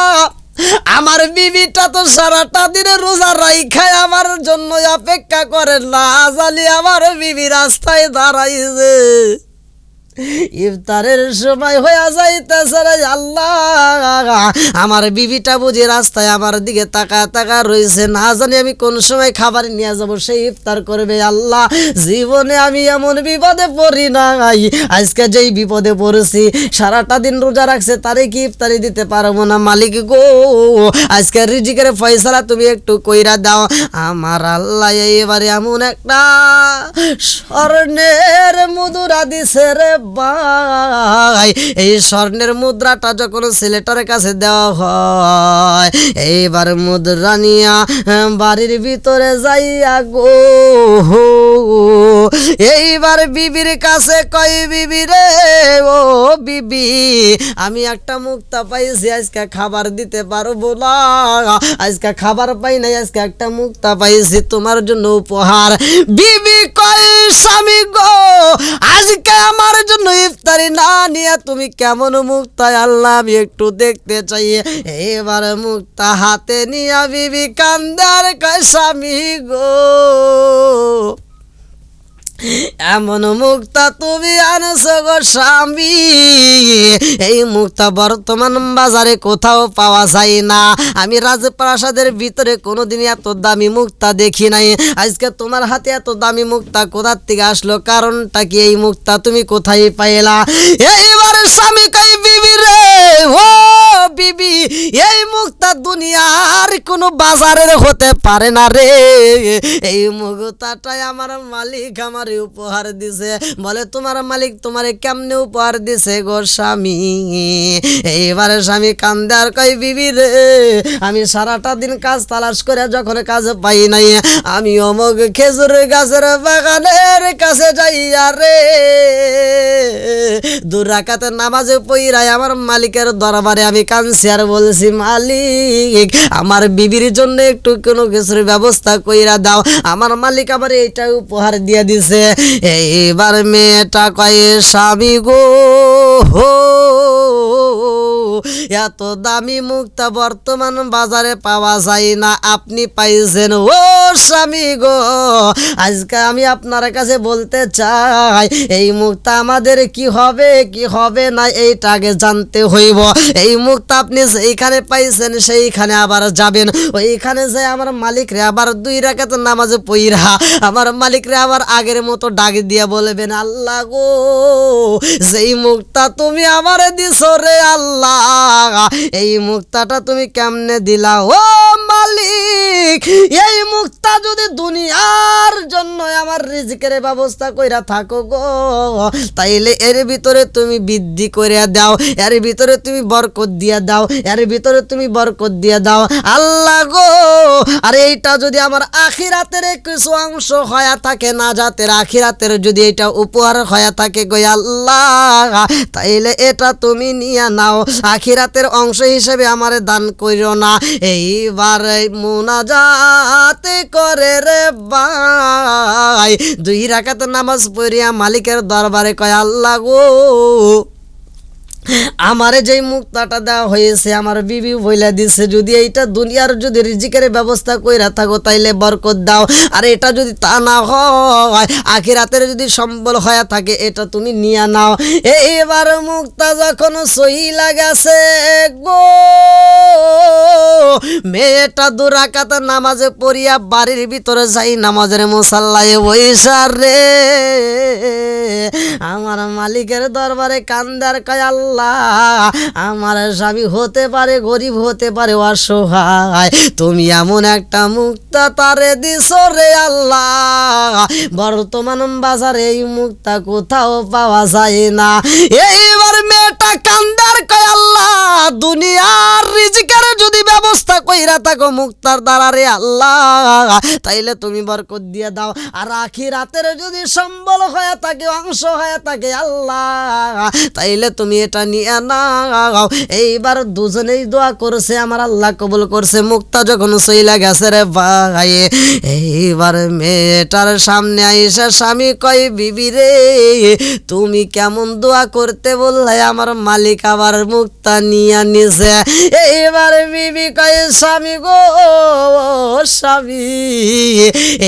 A: আমার বিবিটা তো সারাটা দিনে রোজা রাইখায় আমার জন্য অপেক্ষা করে, না জানি আমার বিবি রাস্তায় দাঁড়াইছে, ইফতারের সময় হয়ে যাইতেছে রে আল্লাহ। আমার বিবিটা বুঝি রাস্তায় আমার দিকে তাকা তাকা রয়েছে, না জানি আমি কোন সময় খাবার নিয়ে যাব, সেই ইফতার করবে। আল্লাহ জীবনে আমি এমন বিপদে পড়ি নাই, আজকে যেই বিপদে পড়েছি সারাটা দিন রোজা রাখছে তারে কি ইফতারি দিতে পারবো না। মালিক গো আজকে রিজিকের ফয়সালা তুমি একটু কইরা দাও। আমার আল্লাহ এবারে এমন একটা স্বর্ণের মুদ্রা দিছে রে ভাই, এই স্বর্ণের মুদ্রাটা যখন ছেলেটার কাছে দেওয়া হয় এইবার মুদ্রা নিয়া বাড়ির ভিতরে যাইয়া গো এইবার বিবির কাছে কই বিবি রে ও বিবি আমি একটা মুক্তা পাইছি, আজকে খাবার দিতে পারবো না, আজকে খাবার পাই নাই, আজকে একটা মুক্তা পাইছি তোমার জন্য উপহার। বিবি কই স্বামী গো আজকে আমার জন্য ইফতারি না নিয়ে তুমি কেমন মুক্তা আল্লাহ আমি একটু দেখতে চাই। এবার মুক্তা হাতে নিয়ে বিবি কান্দার কয় স্বামী গো এমন মুক্তা তুমি আনছো গো স্বামী, এই মুক্তা বর্তমান বাজারে কোথাও পাওয়া যায় না, আমি রাজপ্রাসাদের ভিতরে কোনোদিন এত দামি মুক্তা দেখি নাই, আজকে তোমার হাতে এত দামি মুক্তা কোথার থেকে আসলো, কারণটা কি, এই মুক্তা তুমি কোথায় পাইলা? এইবার স্বামী কই বিবি রে ও বিবি এই মুক্তা দুনিয়ার কোনো বাজারের হতে পারে না রে। এই মুক্তাটাই আমার মালিক আমারে উপহার দিছে। বলে তোমার মালিক তোমারে কেমনে উপহার দিছে গো স্বামী? এইবারে স্বামী কান্দে আর কই বিবি রে, আমি সারাটা দিন কাজ তালাশ করে যখন কাজ পাই নাই, আমি অমুক খেজুর গাছের বাগানের কাছে যাইয়া রে 2 রাকাতের নামাজে পইরাই আমার মালিকের দরবারে আমি কাঁদছি আর বলছি, মালিক আমার বিবির জন্য একটু কোনো কিছুর ব্যবস্থা কইরা দাও। আমার মালিক আবার এইটা উপহার দিয়ে দিছে। এইবার মেয়েটা কয়ে, স্বামী গো এত দামি মুক্তা বর্তমান বাজারে পাওয়া যায় না, আপনি পাইছেন। ও স্বামী গো, আজকে আমি আপনার কাছে বলতে চাই এই মুক্তা আমাদের কি হবে কি হবে না এইটা আগে জানতে হইব। এই মুক্তা আপনি সেইখানে পাইছেন সেইখানে আবার যাবেন, ওইখানে যে আমার মালিক রে আবার 2 রাকাত নামাজ পইরা আমার মালিক রে আবার আগের মতো ডাক দিয়া বলবেন, আল্লাহ গো যেই মুক্তা তুমি আমারে দিছো রে আল্লাহ, এই মুক্তাটা তুমি কেমনে দিলা ও মালিক? এই মুক্তা যদি দুনিয়ার জন্য আমার রিজিকের ব্যবস্থা কইরা থাকো গো, তাইলে এর ভিতরে তুমি বৃদ্ধি করে দাও, এর ভিতরে তুমি বরকত দিয়া দাও, এর ভিতরে তুমি বরকত দিয়া দাও আল্লাহ গো। আর এইটা যদি আমার আখিরাতের কিছু অংশ হয়া থাকে, না জাতের আখিরাতের যদি এটা উপহার হয়া থাকে গো আল্লাহ, তাইলে এটা তুমি নিয়ে নাও, আখিরাতের অংশ হিসেবে আমারে দান করিও না। এইবার মুনাজাত করে রে ভাই 2 রাকাত নামাজ পড়িয়া মালিকের দরবারে কয়, আল্লাহ গো আমারে যেই মুক্তাটা দেওয়া হয়েছে আমার বিবি বইলা দিছে, যদি এইটা দুনিয়ার যদি রিজিকের ব্যবস্থা কইরা থাকো তাইলে বরকত দাও, আর এটা যদি তা না হয় আখিরাতের যদি সম্বল হয়ে থাকে এটা তুমি নিয়ে নাও। এইবার মুক্তা যখন সহিলা গেছে গো, মেয়েটা 2 রাকাত নামাজে পড়িয়া বাড়ির ভিতরে যাই নামাজের মুসাল্লায় বইসা রে আমার মালিকের দরবারে কান্দার কয়, আল্লাহ আমার স্বামী হতে পারে গরিব, হতে পারে অসহায়, তুমি এমন একটা মুক্তা তারে দিছো রে আল্লাহ, বর্তমান বাজারে এই মুক্তা কোথাও পাওয়া যায় না। এইবার মেয়েটা কান্দার কয়, আল্লাহ দুনিয়ার রিজিকের যদি ব্যবস্থা কইরা থাকো মুক্তার দ্বারা রে আল্লাহ, তাইলে তুমি বরকত দিয়ে দাও, আর আখিরাতের যদি সম্বল হয়ে থাকে অংশ হয়ে থাকে আল্লাহ, তাইলে তুমি এটা নিয়ে নাও। এইবার দুজনেই দোয়া করছে, আমার আল্লাহ কবুল করছে। মুক্তা যখন সইলা গেছে রে ভাই, এইবার মেয়েটার সামনে আইসা স্বামী কয়, বিবি রে তুমি কেমন দোয়া করতে বললে, আমার মালিক আবার মুক্তা নিয়ে নিছে। এইবার বিবি কয়, স্বামী গো স্বামী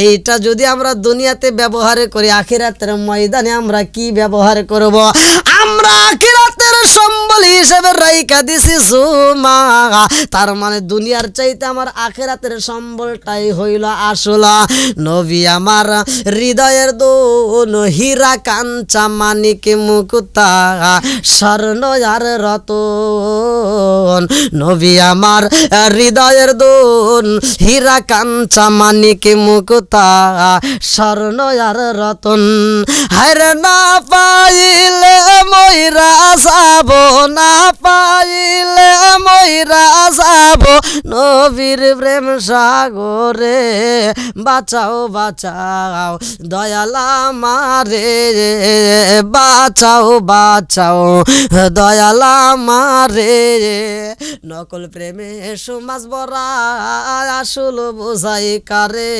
A: এইটা যদি আমরা দুনিয়াতে ব্যবহার করি, আখিরাতের ময়দানে আমরা কি ব্যবহার করব? আমরা আখিরাতের সম্বল হিসেবে রাইখা দিছি সুমা, তার মানে দুনিয়ার চাইতে আমার আখিরাতের সম্বলটাই হইল আসল। নবী আমার হৃদয়ের দোন হীরা কাঞ্চা মানিক মুক্তা স্বর্ণ আর রতন, নবী আমার হৃদয়ের দোন হীরা কাঞ্চা মানিক মুক্তা স্বর্ণ আর রতন, হায়রে না পাইলে মইরা যাব, না পাইলে মইরা যাব, নবীর প্রেম সাগরে বাঁচাও বাঁচাও দয়াল আমারে, বাঁচাও বাঁচাও দয়াল আমারে। নকল প্রেমে সমাজ বরা আসল বোঝাই কারে,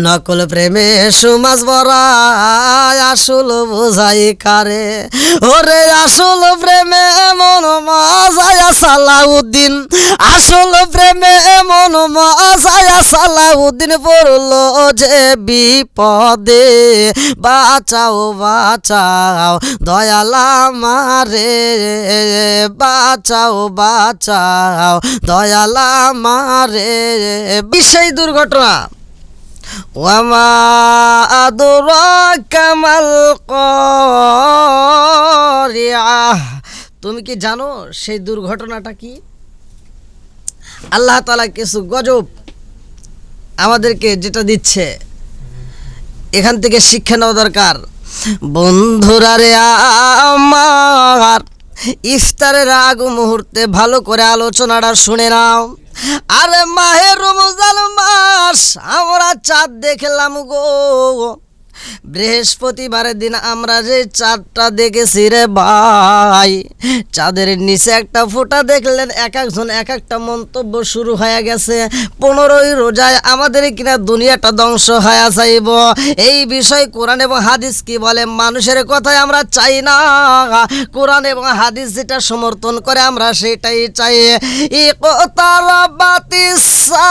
A: নকল প্রেমে সমাজ ভরা আসল বোঝাই কারে, ওরে আসল প্রেমে মন মজায়া সালাউদ্দিন, আসল প্রেমে মন মজায়া সালাউদ্দিন পড়ল যে বিপদে, বাঁচাও বাঁচাও দয়াল আমারে, বাঁচাও বাঁচাও দয়াল আমারে। বিশেষ দুর্ঘটনা ওয়ামা আদরাকা মাল কারিআহ, তুমি কি জানো সেই দুর্ঘটনাটা কি? আল্লাহ তাআলা কিছু গজব আমাদেরকে যেটা দিচ্ছে, এখান থেকে শিক্ষা নেওয়া দরকার। বন্ধুরা রে আমার, ইফতারের আগ মুহূর্তে ভালো করে আলোচনাটা শুনে নাও। আরে মাহে রমজান মাস, আমরা চাঁদ দেখলাম গো। বৃহস্পতিবারের দিন আমরা যে চাঁদটা দেখেছি রে ভাই, চাঁদের নিচে একটা ফোঁটা দেখলেন, এক একজন এক একটা মন্তব্য শুরু হয়ে গেছে। 15ই রোজায় আমাদের কিনা দুনিয়াটা ধ্বংস হয়ে যাইব। এই বিষয় কোরআন এবং হাদিস কি বলে? মানুষের কথায় আমরা চাই না, কোরআন এবং হাদিস যেটা সমর্থন করে আমরা সেটাই চাই। ইকতারাবাতিস সাআ,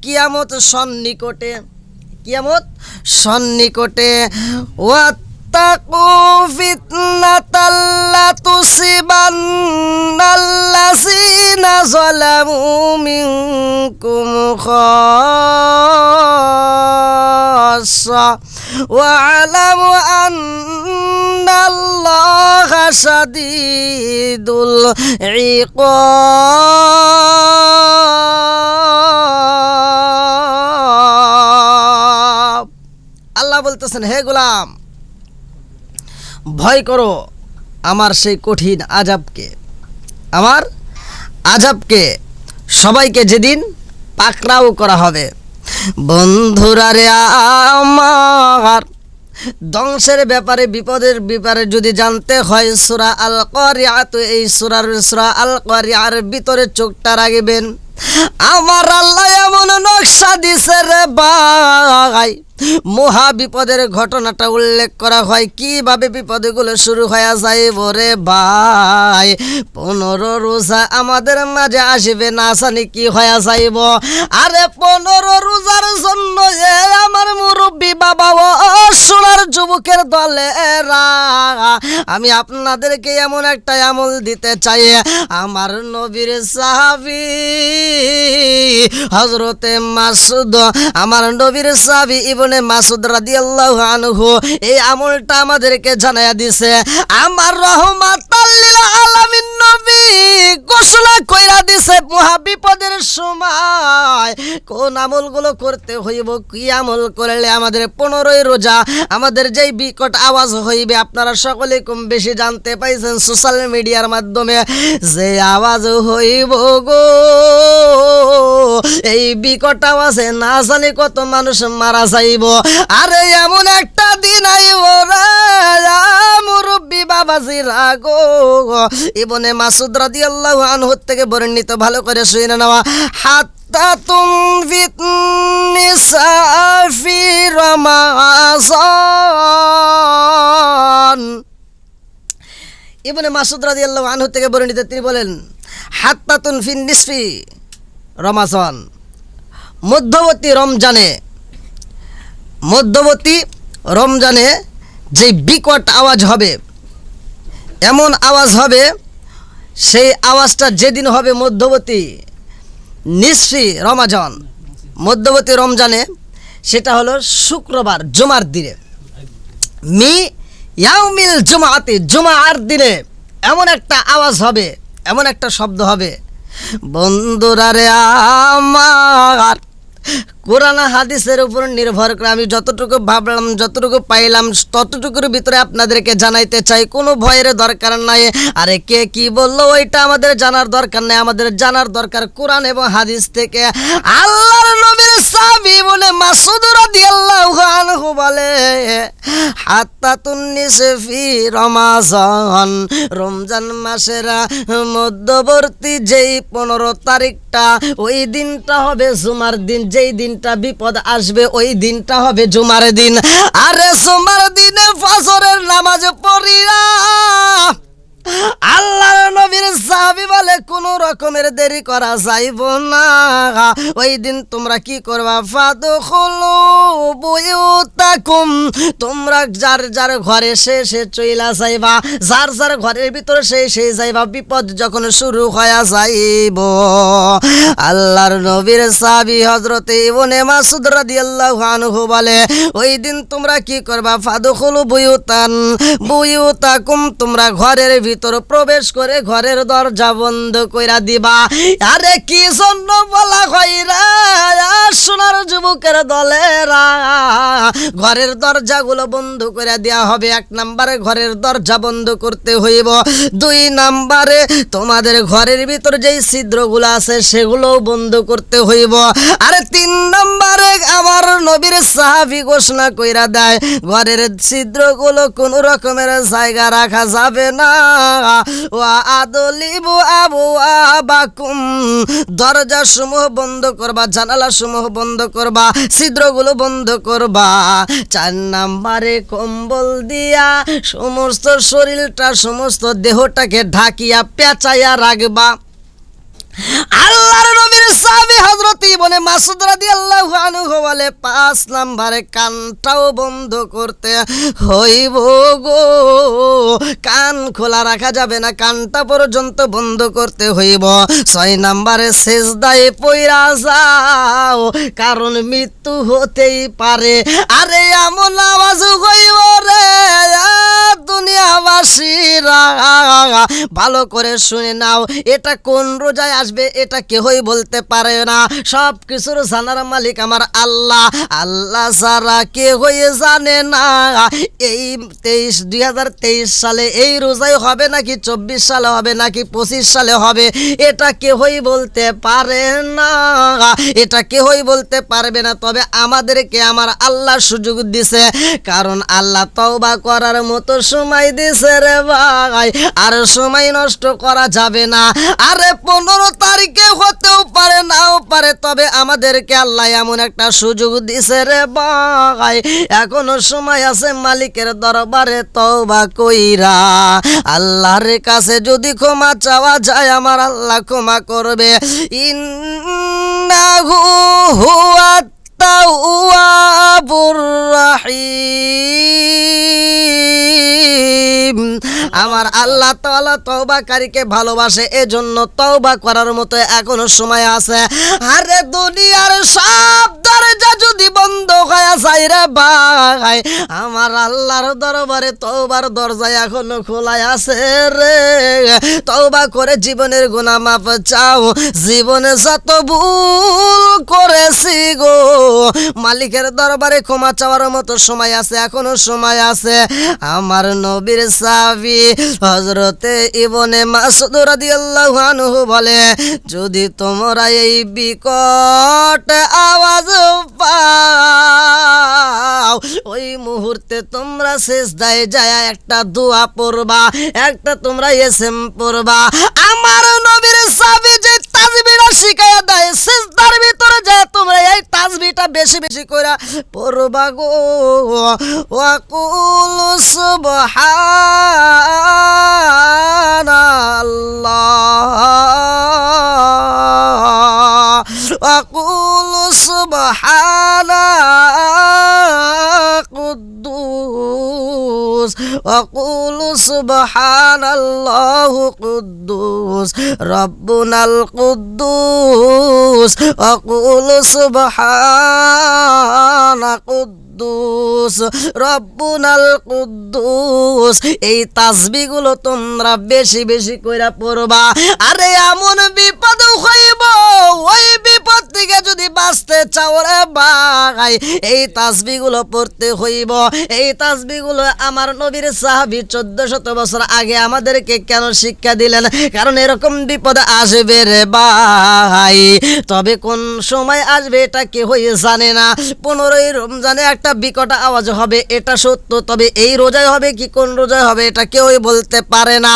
A: কিয়ামত সন্নিকটে, কিয়ামত সন্নিকটে। ওয়াত্তাকু ফিতনাতাল লা তুসিবান্নাল্লাযিনা যালামু মিনকুম খাসসা ওয়া'লামু আন্নাল্লাহা শাদীদুল ইকাব। আল্লাহ বলতেছেন, হে গোলাম, ভয় করো আমার সেই কঠিন আযাবকে, আমার আযাবকে, সবাইকে যেদিন পাকড়াও করা হবে। বন্ধুরা রে আমার, ধ্বংসের ব্যাপারে, বিপদের ব্যাপারে যদি জানতে হয়, সূরা আল কারিআ, তো এই সূরা আল কারিআর ভিতরে চোখটা রাখবেন। আমার আল্লাহ এমন নকশা দিছে রে ভাই, মহা বিপদের ঘটনাটা উল্লেখ করা হয়, কিভাবে বিপদগুলো শুরু হয়ে যায় রে ভাই। 15 রোজা আমাদের মাঝে আসবে না, জানি কি হয়ে যাইব। আরে 15 রোজার জন্য আমার মুরব্বী বাবা ও সোনার যুবকের দলেরা, আমি আপনাদেরকে এমন একটা আমল দিতে চাই। আমার নবীর সাহাবী হযরতে মাসুদ, আমার নবীর সাহাবী ইবনে মাসুদ রাদিয়াল্লাহু আনহু এই আমলটা আমাদেরকে জানায়া দিছে। আমার রহমাতাল লিল আলামিন নবী ঘোষণা কইরা দিছে, মহা বিপদের সময় কোন আমলগুলো করতে হইব, কি আমল করলে আমাদের 15ই রোজা আমাদের যেই বিকট আওয়াজ হইবে, আপনারা সকলে কম বেশি জানতে পাইছেন সোশ্যাল মিডিয়ার মাধ্যমে, যে আওয়াজ হইব গো, এই বিকট আওয়াজে না জানি কত মানুষ মারা যাইব। আরে এমন একটা দিন আইব রে মুরব্বী বাবাজিরা গো। ইবনে মাসুদ রাদিয়াল্লাহু আনহু থেকে বর্ণিত, ভালো করে শুনে নেওয়া। হাত্তা তুনফিত নিসা ফি রমাযান, ইবনে মাসুদ রাদিয়াল্লাহু আনহু থেকে বর্ণিত, তিনি বলেন, হাত্তা তুনফিন নিসফি রমাযান, মধ্যবর্তী রমজানে যে বিকট আওয়াজ হবে, এমন আওয়াজ হবে, সেই আওয়াজটা যেদিন হবে মধ্যবর্তী নিসফি রমাজান, মধ্যবর্তী রমজানে, সেটা হলো শুক্রবার, জুমার দিনে, মি ইয়াউমিল জুমাআতি, জুমার দিনে এমন একটা আওয়াজ হবে, এমন একটা শব্দ হবে। বন্ধুরা রে আমার, কোরআন হাদিসের উপর নির্ভর করে আমি যতটুকু ভাবলাম, যতটুকু পাইলাম, ততটুকুর ভিতরে আপনাদেরকে জানাইতে চাই। কোনো ভয়ের দরকার নাই। আরে কে কি বললো ওইটা আমাদের জানার দরকার নাই, আমাদের জানার দরকার কোরআন এবং হাদিস থেকে। আল্লাহর নবীর সাহাবী ইবনে মাসউদ রাদিয়াল্লাহু আনহু বলে, হাত্তা তুননিসফি রমাযান, রমজান মাসের মধ্যবর্তী যেই 15 তারিখটা, ওই দিনটা হবে জুমার দিন। যেই দিনটা বিপদ আসবে ওই দিনটা হবে জুমার দিন। আরে জুমার দিনে ফজরের নামাজ পড়িয়া আল্লাহর নবীর সাহাবী বলে কোনো রকমের দেরি করা যাইব না। ওই দিন তোমরা কি করবা? ফাদখুলু বুয়ুতাকুম, তোমরা যার যার ঘরে সে চইলা যাইবা, যার যার ঘরের ভিতরে সে যাইবা। বিপদ যখন শুরু হয়ে যাইব, আল্লাহর নবীর সাহাবী হযরতে ইবনে মাসউদ রাদিয়াল্লাহু আনহু বলে ওই দিন তোমরা কি করবা? ফাদখুলু বুয়ুতাকুম, তোমরা ঘরের ভিতর প্রবেশ করে ঘরের দরজা বন্ধ কইরা দিবা। আরে কি জন্য বলা হয় রে সোনার যুবকের দলেরা, ঘরের দরজাগুলো বন্ধ করে দেওয়া হবে। 1 নম্বরে ঘরের দরজা বন্ধ করতে হইব। 2 নম্বরে তোমাদের ঘরের ভিতর যেই ছিদ্রগুলো আছে সেগুলোও বন্ধ করতে হইব। আরে 3 নম্বরে আমার নবীর সাহাবী ঘোষণা কইরা দেয় ঘরের ছিদ্রগুলো কোন রকমের জায়গা রাখা যাবে না। ওয়া আদলিবু আবওয়াবাকুম, দরজা সমূহ বন্ধ করবা, জানালা সমূহ বন্ধ করবা, ছিদ্রগুলো বন্ধ করবা। 4 নম্বরে কম্বল দিয়া সমস্ত শরীরটা সমস্ত দেহটাকে ঢাকিয়া পেঁচাইয়া রাখবা। আল্লাহর নবীর সাহাবী হযরত ইবনে মাসউদ রাদিয়াল্লাহু আনহু বলে 5 নম্বরে কানটাও বন্ধ করতে হইব গো, কান খোলা রাখা যাবে না, কানটা পর্যন্ত বন্ধ করতে হইব। 6 নম্বরে সিজদায় পইরা যাও, কারণ মৃত্যু হতেই পারে। আরে এমন আওয়াজ হইব রে দুনিয়াবাসীরা, ভালো করে শুনে নাও। এটা কোন রোজায় আসবে এটা কেউই বলতে পারে না, সব কিছুর জানার মালিক আমার আল্লাহ। আল্লাহ ছাড়া কেউই জানে না এই 2023 সালে এই রোজাই হবে নাকি 24 সালে হবে নাকি 25 সালে হবে, এটা কেউই বলতে পারে না, এটা কেউই বলতে পারবে না। তবে আমাদেরকে আমার আল্লাহ সুযোগ দিছে, কারণ আল্লাহ তওবা করার মতো সময় দিছে রে ভাই, আর সময় নষ্ট করা যাবে না। আরে 15 তারিখে হতেও পারে নাও পারে, তবে আমাদেরকে আল্লাহ এমন একটা সুযোগ দিছে রে ভাই, এখনো সময় আছে মালিকের দরবারে তওবা কইরা আল্লাহর কাছে যদি ক্ষমা চাওয়া যায় আমার আল্লাহ ক্ষমা করবে। ইন্নাহু হুয়াত তাওয়াবুর রাহিম, আমার আল্লাহ তাআলা তওবাকারীকে ভালোবাসে, এজন্য তওবা করার মতো এখনো সময় আছে। আরে দুনিয়ার সব দরজা যদি বন্ধ হয়ে যায় রে ভাই, আমার আল্লাহর দরবারে তওবার দরজা এখনো খোলা আছে রে। তওবা করে জীবনের গুনাহ মাফ চাও, জীবনে যত ভুল করেছি গো মালিকের দরবারে ক্ষমা চাওয়ার মতো সময় আছে, এখনো সময় আছে। আমার নবীর সাহাবী হযরতে ইবনে মাসউদ রাদিয়াল্লাহু আনহু বলে যদি তোমরা এই বিকট আওয়াজ পাও ওই মুহূর্তে তোমরা সিজদায় যায় একটা দোয়া পড়বা, একটা তোমরা ইসম পড়বা। আমার নবীর সাহাবী যে তাসবিহটা শিখায়া দেয় সিজদার ভিতরে যায় তোমরা এই তাসবিহটা বেশি বেশি কইরা পড়বা গো। ওয়াকুল সুবহানাল্লাহ, ওয়াকুল সুবহানাল্লাহ কুদ্দুস, ওয়াকুল সুবহানাল্লাহ কুদ্দুস রব্বুনাল কুদ্দুস, ওয়াকুল সুবহানা কুদ্দুস রব্বুনাল কুদ্দুস। এই তাসবিহগুলো তোমরা বেশি বেশি কইরা পড়বা। আরে এমন বিপদ হইব, ওই বিপদ থেকে যদি বাঁচতে চাও রে ভাই এই তাসবিহগুলো পড়তে হইব। এই তাসবিহগুলো আমার নবীর সাহাবী 1400 বছর আগে আমাদেরকে কেন শিক্ষা দিলেন, কারণ এরকম বিপদ আসবে রে ভাই, তবে কোন সময় আসবে এটা কেউই জানে না। 15ই রমজানে একটা বিকট আওয়াজ হবে এটা সত্য, তবে এই রোজায় হবে কি কোন রোজায় হবে এটা কেউই বলতে পারে না।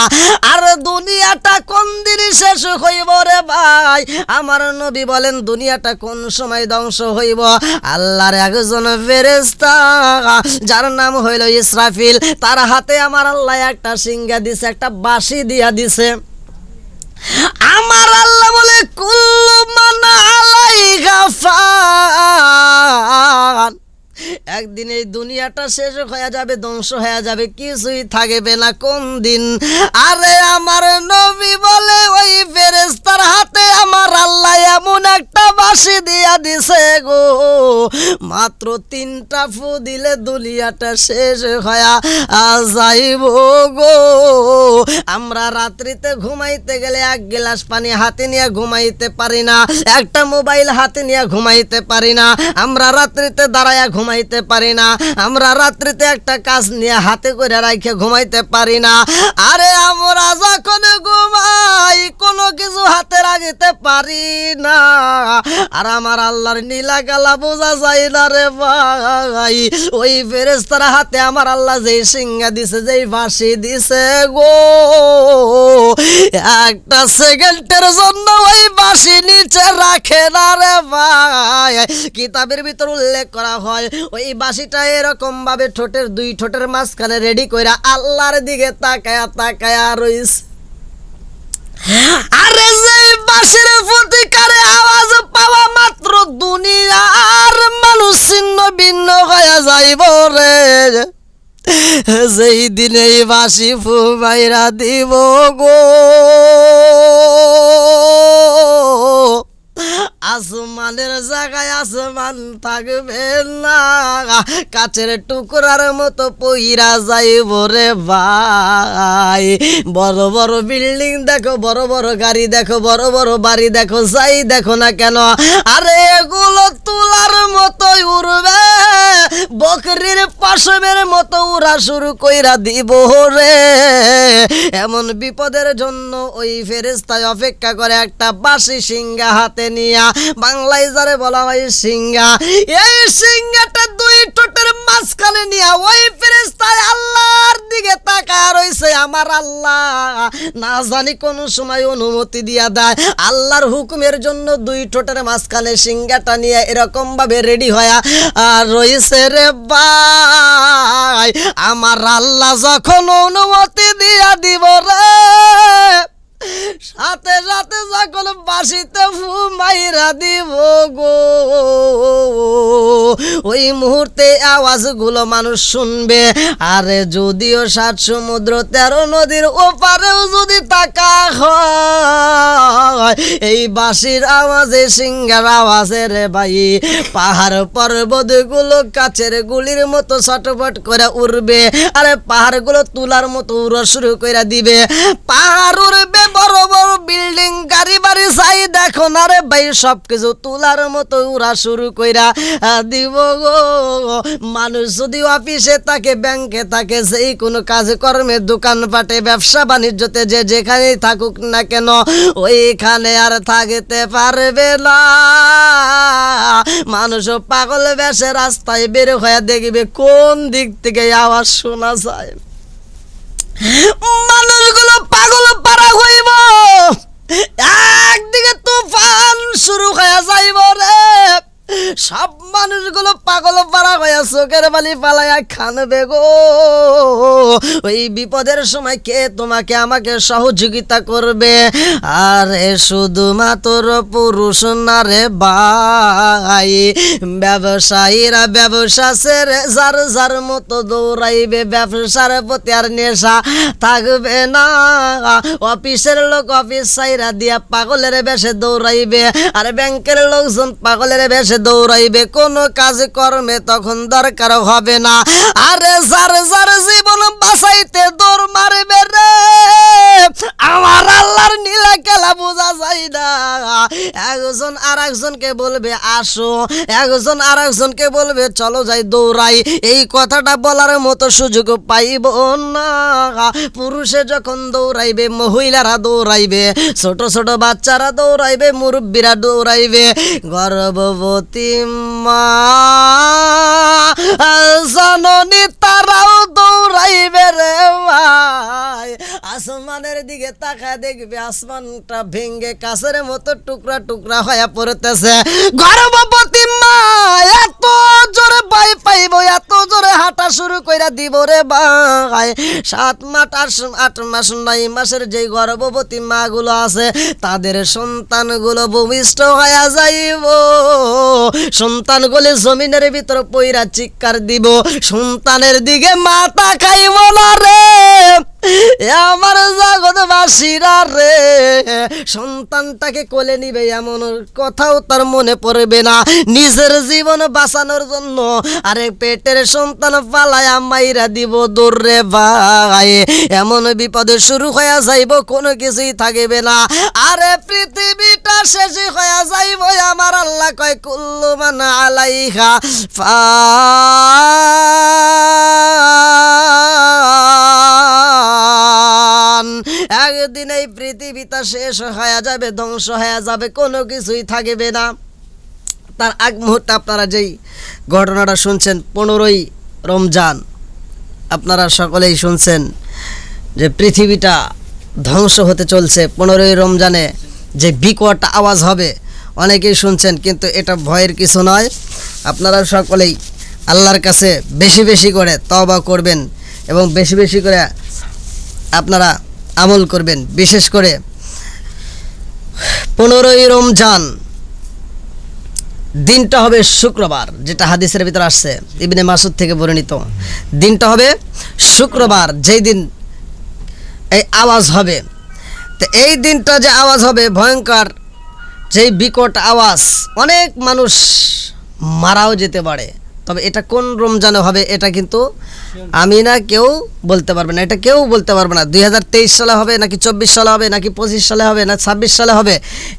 A: আর দুনিয়াটা কোন দিন শেষ হইব রে ভাই আমার নবী বলেন দুনিয়াটা কোন সময় ধ্বংস হইব। আল্লাহর একজন ফেরেশতা যার নাম হইল ইসরাফিল, তার হাতে আমার আল্লাহ একটা সিংহা দিছে, একটা বাঁশি দিয়া দিছে। আমার আল্লাহ বলে কুল্লু মান আলাইহা ফান, একদিন এই দুনিয়াটা শেষ হয়ে যাবে, ধ্বংস হয়ে যাবে, কিছুই থাকবে না। কোন দিন? আরে আমার নবী বলে ওই ফেরেশতার হাতে আমার আল্লাহ এমন একটা বাঁশি দিয়া দিছে গো, মাত্র 3টা ফু দিলে দুনিয়াটা শেষ হয়ে যাইব গো। আমরা রাত্রিতে ঘুমাইতে গেলে 1 গ্লাস পানি হাতে নিয়ে ঘুমাইতে পারি না, একটা মোবাইল হাতে নিয়ে ঘুমাইতে পারি না, আমরা রাত্রিতে দাঁড়ায়া ঘুমাইতে পারি না, আমরা রাত্রিতে একটা কাজ নিয়ে হাতে করে রাখে ঘুমাইতে পারি না। আরে আমরা যখন ঘুমাই কোনো কিছু হাতে রাখতে পারি না, আর আমার আল্লাহর নীলা গালা বোঝা যায় না রে ভাই। ওই ফেরেশতার হাতে আমার আল্লাহ যেই সিংহা দিছে, যেই বাঁশি দিছে গো, একটা সেকেন্ডের জন্য ওই বাঁশি নিচে রাখে না রে ভাই। কিতাবের ভিতর উল্লেখ করা হয় ওই বাঁশিটা এরকম ভাবে ঠোঁটের 2 ঠোঁটের মাঝখানে রেডি কইরা আল্লাহর দিকে তাকায়া তাকায়া রইছে। আরে যে বাঁশির প্রতিকারে আওয়াজ পাওয়া মাত্র দুনিয়ার মানুষ ছিন্ন ভিন্ন হয়ে যাইব রে। যেই দিনে বাঁশি ফুমাইরা দিব গো, আসমানের জায়গায় আসমান থাকবে না, কাচের টুকরার মতো পইরা যাইব রে ভাই। বড় বড় বিল্ডিং দেখো, বড় বড় গাড়ি দেখো, বড় বড় বাড়ি দেখো, যাই দেখো না কেন, আরে এগুলো তুলার মতোই উড়বে, বকরির পশমের মতো উড়া শুরু কইরা দিব রে। এমন বিপদের জন্য ওই ফেরেশতায় অপেক্ষা করে একটা বাঁশি সিংহা হাতে নিয়া, বাংলায় যারে বলা হয় সিংহা। এই সিংহাটা 2 ঠোঁটের মাঝখানে নিয়া ওই ফেরেশতায় আল্লাহর দিকে তাকায় রইছে। আমার আল্লাহ না জানি কোন সময় অনুমতি দিয়া দেয়, আল্লাহর হুকুমের জন্য 2 ঠোঁটের মাঝখানে সিংহাটা নিয়ে এরকম ভাবে রেডি হয়া রইছে রে ভাই। আমার আল্লাহ যখন অনুমতি দিয়া দিব রে, সাথে সাথে যখন বাঁশিতে ফুমাইরা দিব গো, ওই মুহূর্তে আওয়াজগুলো মানুষ শুনবে। আরে যদিও 7 সমুদ্র 13 নদীর ওপারেও যদি তাকা হয়, এই বাঁশির আওয়াজে সিংহার আওয়াজে রে ভাই, পাহাড় পর্বতগুলো কাচের গুলির মতো ছটফট করে উড়বে। আরে পাহাড়গুলো তুলার মতো উড়া শুরু করে দিবে, পাহাড় উড়বে, বড় বড় বিল্ডিং গাড়ি বাড়ি চাই দেখো না রে ভাই, সবকিছু তুলার মতো উড়া শুরু কইরা দিব গো। মানুষ যদি অফিসে থাকে, ব্যাংকে থাকে, যেই কোনো কাজে কর্মে, দোকানপাটে, ব্যবসা বাণিজ্যতে যে যেখানেই থাকুক না কেন, ওইখানে আর থাকতে পারবে না। মানুষও পাগল বেশে রাস্তায় বের হয়ে দেখবে কোন দিক থেকে আওয়াজ শোনা যায়। মানুষগুলো পাগল পারা হইব, একদিকে তুফান শুরু হয়ে যাইব রে, সব মানুষগুলো পাগল পারা হয়ে চোখের বালি পালাইয়া খানবে গো। ওই বিপদের সময় কে তোমাকে আমাকে সহযোগিতা করবে? আরে শুধুমাত্র পুরুষ না রে ভাই, ব্যবসায়ীরা ব্যবসা ছেড়ে যার যার মতো দৌড়াইবে, ব্যবসার প্রতি আর নেশা থাকবে না। অফিসের লোক অফিস সাইরা দিয়া পাগলের বেশে দৌড়াইবে, আর ব্যাংকের লোকজন পাগলের বেশে দৌড়াইবে, কোনো কাজ কর্মে তখন দরকার হবে না। আরে যার যার জীবন বাঁচাইতে দৌড় মারবে রে, আমার আল্লাহর নীলা খেলা বোঝা যায় না। একজন আর একজনকে বলবে আসো, একজন আর একজনকে বলবে চলো যাই দৌড়াই, এই কথাটা বলার মতো সুযোগ পাইব না। পুরুষে যখন দৌড়াইবে, মহিলারা দৌড়াইবে, ছোট ছোট বাচ্চারা দৌড়াইবে, মুরব্বীরা দৌড়াইবে, গর্ভবতী মা জননী তারাও দৌড়াইবে রে ভাই। আসমানের দিকে তাকায় দেখবে আসমানটা ভেঙে কাছের মতো টুকরা টুকরা হয়ে পড়তেছে। গর্ভবতী মা এত জোরে ভয় পাইব, এত জোরে হাঁটা শুরু কইরা দিব রে ভাই। 7 মাস 8 মাস 9 মাসের যেই গর্ভবতী মা গুলো আছে তাদের সন্তানগুলো ভূমিষ্ঠ হয়ে যাইব। সন্তানগুলো জমিনের ভিতর পইরা চিৎকার দিব, সন্তানের দিকে মাথা খাইব না রে আমার জগৎবাসীরা রে। সন্তানটাকে কোলে নিবে এমন কথাও তার মনে পড়বে না, নিজের জীবন বাঁচানোর জন্য আরে পেটের সন্তান পালায়া মাইরা দিব দৌড়ে ভাই। এমন বিপদে শুরু হয়ে যাইব, কোনো কিছুই থাকবে না, আরে পৃথিবীটা শেষ হয়ে যাইব। আমার আল্লাহ কয় কুল্লু মান আলাইহা ফান। একদিন এই পৃথিবীটা শেষ হয়ে যাবে, ধ্বংস হয়ে যাবে, কোনো কিছুই থাকবে না। তার আগ মুহূর্তে আপনারা যেই ঘটনাটা শুনছেন 15ই রমজান, আপনারা সকলেই শুনছেন যে পৃথিবীটা ধ্বংস হতে চলছে। 15ই রমজানে যে বিকট আওয়াজ হবে অনেকেই শুনছেন, কিন্তু এটা ভয়ের কিছু নয়। আপনারা সকলেই আল্লাহর কাছে বেশি বেশি করে তওবা করবেন এবং বেশি বেশি করে আপনারা আমল করবেন। বিশেষ করে 15ই রমজান দিনটা হবে শুক্রবার, যেটা হাদিসের ভিতরে আসছে ইবনে মাসুদ থেকে বর্ণিত। দিনটা হবে শুক্রবার, যেই দিন এই আওয়াজ হবে। তো এই দিনটা যে আওয়াজ হবে ভয়ঙ্কর, যেই বিকট আওয়াজ, অনেক মানুষ মারাও যেতে পারে। তবে এটা কোন রমজানে হবে এটা কিন্তু আমি না কেউ বলতে পারবে না, এটা কেউ বলতে পারবে না। 2023 সালে হবে নাকি 24 সালে হবে নাকি 25 সালে হবে না 26 সালে হবে,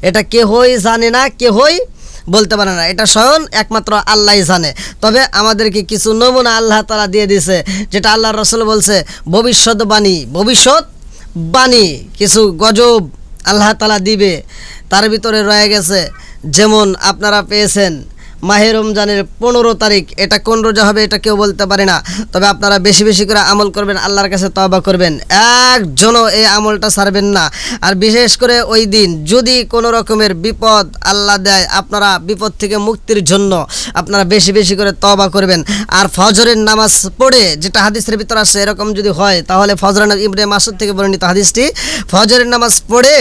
A: এটা কেউই জানে না, কেউই বলতে পারে না। এটা স্বয়ং একমাত্র আল্লাহই জানে। তবে আমাদেরকে কিছু নমুনা আল্লাহ তাআলা দিয়ে দিয়েছে, যেটা আল্লাহর রাসূল বলছে ভবিষ্যৎবাণী কিছু গজব আল্লাহ তাআলা দিবে। তার ভিতরে রয়ে গেছে, যেমন আপনারা পেয়েছেন মাহে রমজানের 15 তারিখ, এটা কোন রোজা হবে এটা কেউ বলতে পারে না। তবে আপনারা বেশি বেশি করে আমল করবেন, আল্লাহর কাছে তওবা করবেন, একজনও এই আমলটা ছাড়বেন না। আর বিশেষ করে ওই দিন যদি কোনো রকমের বিপদ আল্লাহ দেয়, আপনারা বিপদ থেকে মুক্তির জন্য আপনারা বেশি বেশি করে তওবা করবেন। আর ফজরের নামাজ পড়ে, যেটা হাদিসের ভিতর আসছে, এরকম যদি হয় তাহলে ইবনে মাসুদ থেকে বর্ণিত হাদিসটি, ফজরের নামাজ পড়ে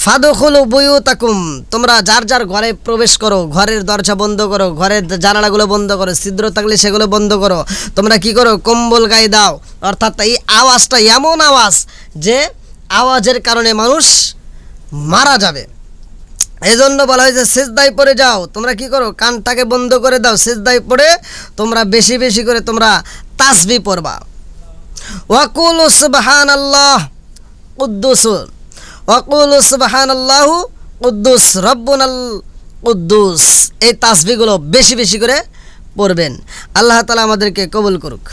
A: ফাদখুলু বুয়ুতাকুম, তোমরা যার যার ঘরে প্রবেশ করো, ঘরের দরজা বন্ধ করো, ঘরের জানালাগুলো বন্ধ করো, ছিদ্র থাকলে সেগুলো বন্ধ করো। তোমরা কি করো, কম্বল গায়ে দাও। অর্থাৎ এই আওয়াজটা এমন আওয়াজ যে আওয়াজের কারণে মানুষ মারা যাবে। এই জন্য বলা হয়েছে সিজদায় পড়ে যাও। তোমরা কি করো, কানটাকে বন্ধ করে দাও, সিজদায় পড়ে তোমরা বেশি বেশি করে তোমরা তাসবিহ পড়বা। ওয়াকুলু সুবহানাল্লাহ কুদ্দুস, ওয়াকুলু সুবহানাল্লাহু কুদ্দুস রব্বুনাল কুদ্দুস। এই তাসবিহগুলো বেশি বেশি করে পড়বেন। আল্লাহ তাআলা আমাদেরকে কবুল করুক।